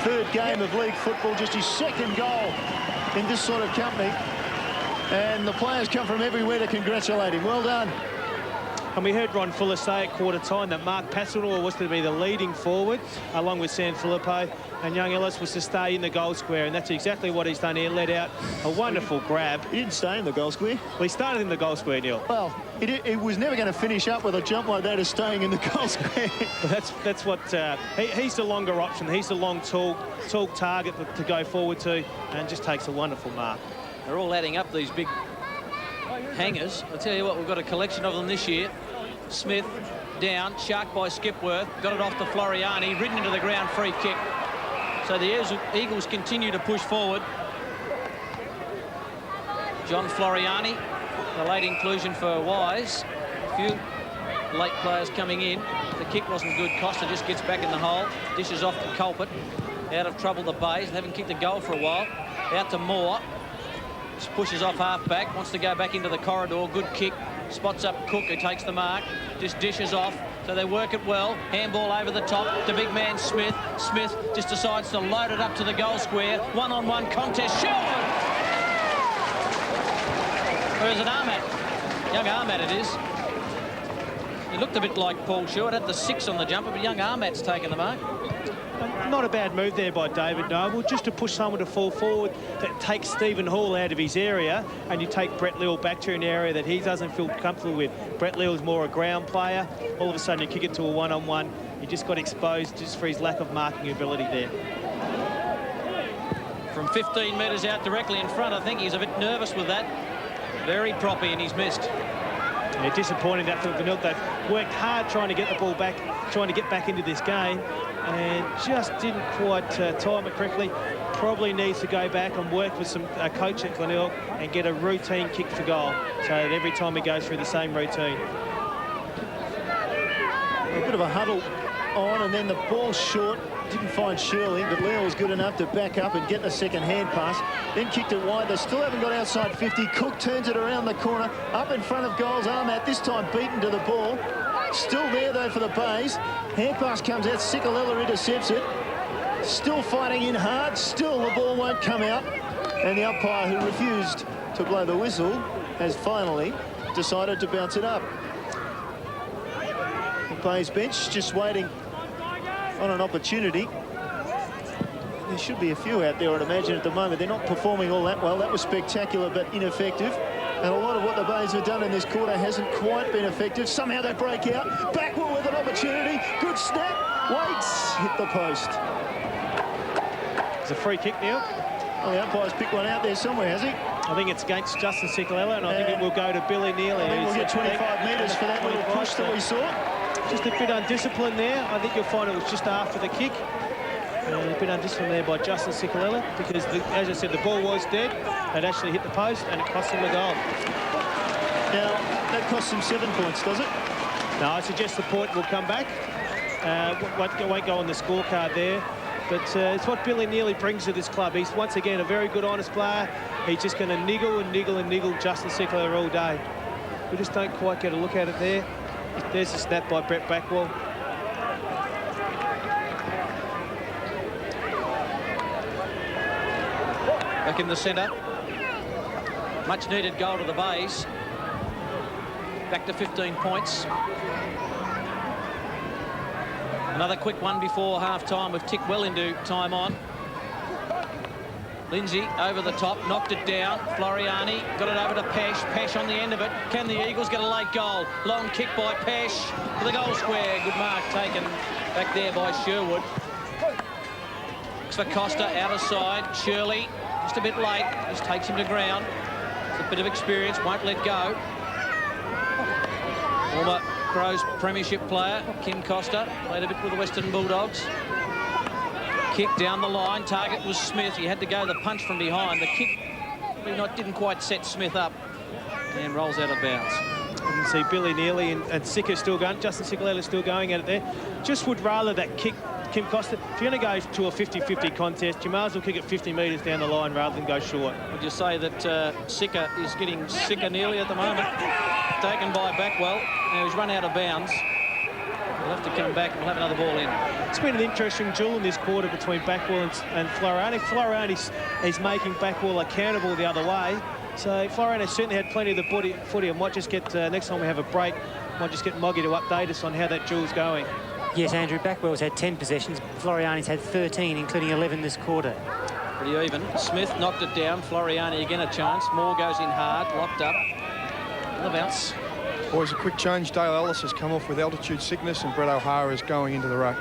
third game of league football, just his second goal in this sort of company. And the players come from everywhere to congratulate him. Well done. And we heard Ron Fuller say at quarter time that Mark Passador was to be the leading forward, along with San Filippo, and young Ellis was to stay in the goal square, and that's exactly what he's done here. Let out a wonderful grab. He didn't stay in the goal square. Well, he started in the goal square, Neil. Well, it was never going to finish up with a jump like that as staying in the goal square. But that's what he's the longer option. He's the long, tall target to go forward to, and just takes a wonderful mark. They're all adding up, these big hangers. I'll tell you what, we've got a collection of them this year. Smith down, sharked by Skipworth, got it off to Floriani, ridden into the ground, free kick. So the Eagles continue to push forward. John Floriani, the late inclusion for Wise. A few late players coming in. The kick wasn't good. Costa just gets back in the hole, dishes off to Culpet. Out of trouble, the Bays. They haven't kicked a goal for a while. Out to Moore. Just pushes off half-back, wants to go back into the corridor. Good kick. Spots up Cook, who takes the mark. Just dishes off. So they work it well. Handball over the top to big man Smith. Smith just decides to load it up to the goal square. One-on-one contest. Sherwood! Or is it Ahmad? Young Ahmad it is. He looked a bit like Paul Sherwood. Had the 6 on the jumper, but young Ahmad's taken the mark. Not a bad move there by David Noble, just to push someone to fall forward that takes Stephen Hall out of his area, and you take Brett Leal back to an area that he doesn't feel comfortable with. Brett Leal is more a ground player. All of a sudden, you kick it to a one-on-one. He just got exposed just for his lack of marking ability there. From 15 metres out directly in front, I think he's a bit nervous with that. Very proppy, and he's missed. Yeah, disappointing that for Glenelg. They've worked hard trying to get the ball back, trying to get back into this game, and just didn't quite time it correctly. Probably needs to go back and work with some coach at Glenelg and get a routine kick for goal, so that every time he goes through the same routine. A bit of a huddle on, and then the ball short. Didn't find Shirley, but Leo was good enough to back up and get the second hand pass. Then kicked it wide. They still haven't got outside 50. Cook turns it around the corner, up in front of goals. Armat this time beaten to the ball. Still there, though, for the Bays. Hand pass comes out. Sikalella intercepts it. Still fighting in hard. Still the ball won't come out. And the umpire, who refused to blow the whistle, has finally decided to bounce it up. The Bays bench just waiting on an opportunity. There should be a few out there, I'd imagine, at the moment. They're not performing all that well. That was spectacular, but ineffective. And a lot of what the Bays have done in this quarter hasn't quite been effective. Somehow they break out. Backwell with an opportunity. Good snap. Waits. Hit the post. It's a free kick now. Oh, the umpire's picked one out there somewhere, has he? I think it's against Justin Sikalella, and I think it will go to Billy Neely. I think we'll get 25 metres for that little push that we saw. Just a bit undisciplined there. I think you'll find it was just after the kick. A bit undisciplined there by Justin Sikalella, because, as I said, the ball was dead. It actually hit the post, and it cost him the goal. Now, that costs him 7 points, does it? No, I suggest the point will come back. Won't go on the scorecard there. But it's what Billy Neely brings to this club. He's, once again, a very good, honest player. He's just going to niggle and niggle and niggle Justin Sikalella all day. We just don't quite get a look at it there. There's a snap by Brett Backwell. Back in the centre. Much needed goal to the Bays. Back to 15 points. Another quick one before half-time. We've ticked well into time on. Lindsay over the top, knocked it down. Floriani got it over to Pesh. Pesh on the end of it. Can the Eagles get a late goal? Long kick by Pesh to the goal square. Good mark taken back there by Sherwood. Looks for Costa out of side. Shirley just a bit late. Just takes him to ground. It's a bit of experience. Won't let go. Former Crows premiership player Kim Costa played a bit with the Western Bulldogs. Kick down the line. Target was Smith. He had to go the punch from behind. The kick didn't quite set Smith up, and rolls out of bounds. You can see Billy Neely and Sika still going. Justin Sikalella still going at it there. Just would rather that kick Kim Costa. If you're going to go to a 50-50 contest, you might as well kick it 50 metres down the line rather than go short. Would you say that Sika is getting sicker nearly at the moment? Taken by Backwell. Now he's run out of bounds. We'll have to come back and we'll have another ball in. It's been an interesting duel in this quarter between Backwell and Floriani. Floriani is making Backwell accountable the other way. So Floriani certainly had plenty of the footy, and might just get, next time we have a break, might just get Moggy to update us on how that duel's going. Yes, Andrew, Backwell's had 10 possessions. Floriani's had 13, including 11 this quarter. Pretty even. Smith knocked it down. Floriani again a chance. Moore goes in hard, locked up. The bounce. Boys, a quick change. Dale Ellis has come off with altitude sickness, and Brett O'Hara is going into the ruck.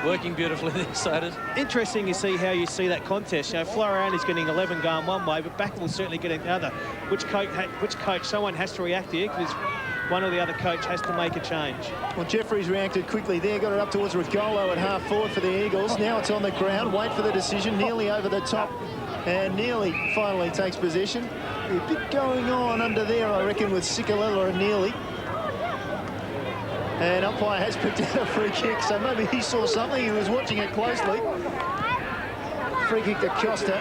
Working beautifully there, Sodas. Interesting to see how you see that contest. You know, Floriani's getting 11 going one way, but Backwell's certainly getting the other. Which coach? Someone has to react here, because one or the other coach has to make a change. Well, Jeffries reacted quickly there, got it up towards Rigolo at half forward for the Eagles. Now it's on the ground. Wait for the decision. Nearly over the top, and Nearly finally takes possession. A bit going on under there, I reckon, with Sikalella and Nearly. And umpire has picked out a free kick, so maybe he saw something. He was watching it closely. Free kick to Costa.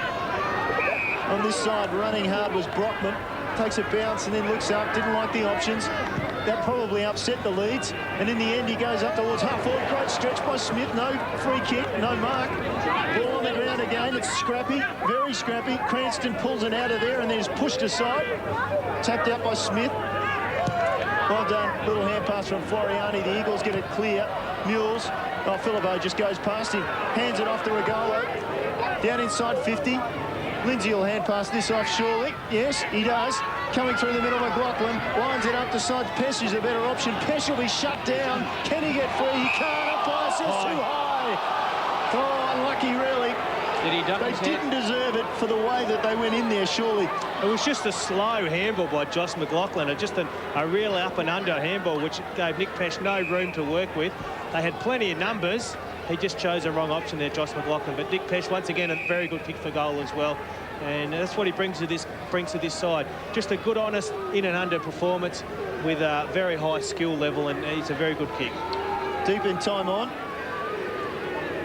On this side, running hard was Brockman. Takes a bounce and then looks up, didn't like the options. That probably upset the Leeds. And in the end, he goes up towards half forward. Great stretch by Smith. No free kick, no mark. Ball on the ground again. It's scrappy, very scrappy. Cranston pulls it out of there and then is pushed aside. Tapped out by Smith. Well done. Little hand pass from Floriani. The Eagles get it clear. Mules. Oh, Philippo just goes past him. Hands it off to Regolo. Down inside 50. Lindsay will hand pass this off surely. Yes, he does. Coming through the middle, McLaughlin lines it up to sides. Pesh is a better option. Pesh will be shut down. Can he get free? He can't. Umpire says too high. Oh, unlucky, really. Did he duck his They head? didn't deserve it for the way that they went in there, surely. It was just a slow handball by Josh McLaughlin. Just a real up and under handball, which gave Nick Pesh no room to work with. They had plenty of numbers. He just chose the wrong option there, Josh McLaughlin. But Nick Pesh, once again, a very good pick for goal as well. And that's what he brings to this side. Just a good, honest in and under performance with a very high skill level, and it's a very good kick. Deep in time on.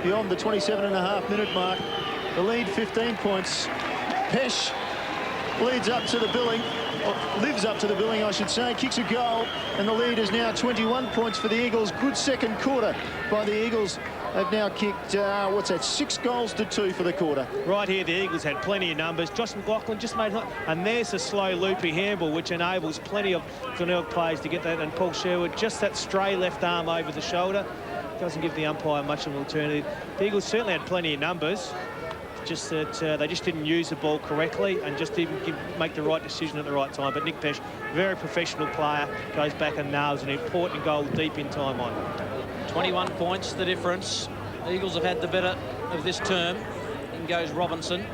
Beyond the 27.5-minute mark. The lead 15 points. Pesh leads up to the billing, or lives up to the billing, I should say, kicks a goal, and the lead is now 21 points for the Eagles. Good second quarter by the Eagles. They've now kicked, 6 goals to 2 for the quarter. Right here, the Eagles had plenty of numbers. Josh McLaughlin just made, and there's a slow loopy handball, which enables plenty of Glenelg players to get that, and Paul Sherwood, just that stray left arm over the shoulder. Doesn't give the umpire much of an alternative. The Eagles certainly had plenty of numbers. Just that they just didn't use the ball correctly and just didn't make the right decision at the right time. But Nick Pesh, very professional player, goes back and nails an important goal deep in time on. 21 points, the difference. The Eagles have had the better of this term. In goes Robinson.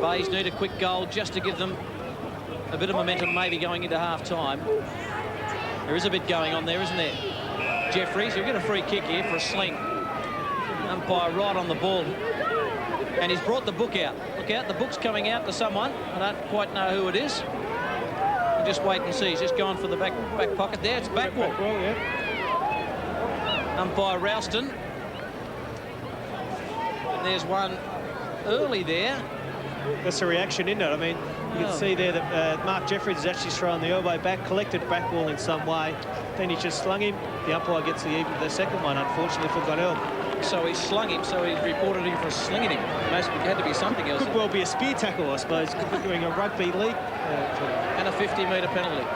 Bays need a quick goal just to give them a bit of momentum, maybe going into half-time. There is a bit going on there, isn't there? Jeffries, he'll get a free kick here for a sling. Umpire right on the ball. And he's brought the book out. Look out, the book's coming out to someone. I don't quite know who it is. We'll just wait and see. He's just gone for the back pocket there. It's Backwell. Yeah. Umpire Ralston. And there's one early there. That's a reaction, isn't it? I mean, you can see there that Mark Jeffries has actually thrown the elbow back, collected Backwell in some way. Then he just slung him. The umpire gets the second one, unfortunately, for Glenelg. So he slung him, so he's reported him for slinging him. It had to be something else. Could well be a spear tackle, I suppose, doing a rugby league. And a 50-metre penalty.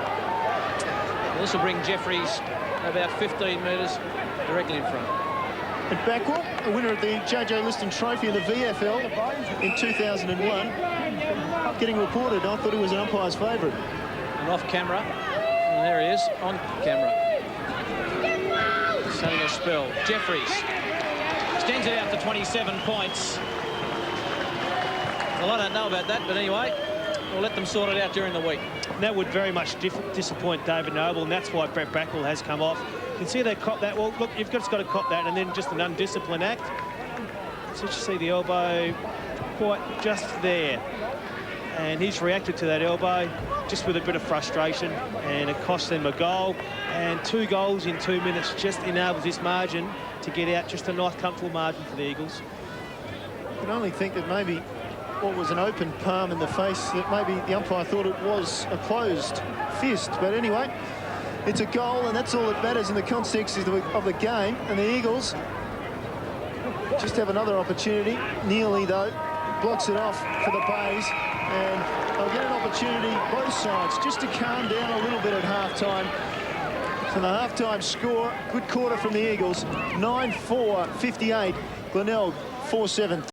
This will bring Jeffries about 15 metres directly in front. And Backwell, a winner of the J.J. Liston Trophy in the VFL in 2001. Getting reported, I thought he was an umpire's favourite. And off camera. And there he is, on camera. He's having a spell. Jeffries extends it out to 27 points. Well, I don't know about that, but anyway, we'll let them sort it out during the week. And that would very much disappoint David Noble, and that's why Brett Backwell has come off. You can see they cop that. Well, look, you've just got to cop that, and then just an undisciplined act. So you see the elbow quite just there. And he's reacted to that elbow just with a bit of frustration, and it cost them a goal. And 2 goals in 2 minutes just enables this margin to get out. Just a nice, comfortable margin for the Eagles. I can only think that maybe what was an open palm in the face, that maybe the umpire thought it was a closed fist. But anyway, it's a goal, and that's all that matters in the context of the game. And the Eagles just have another opportunity. Nearly, though, blocks it off for the Bays. And they'll get an opportunity, both sides, just to calm down a little bit at half-time. So the half-time score, good quarter from the Eagles, 9-4, 58. Glenelg, 4-7.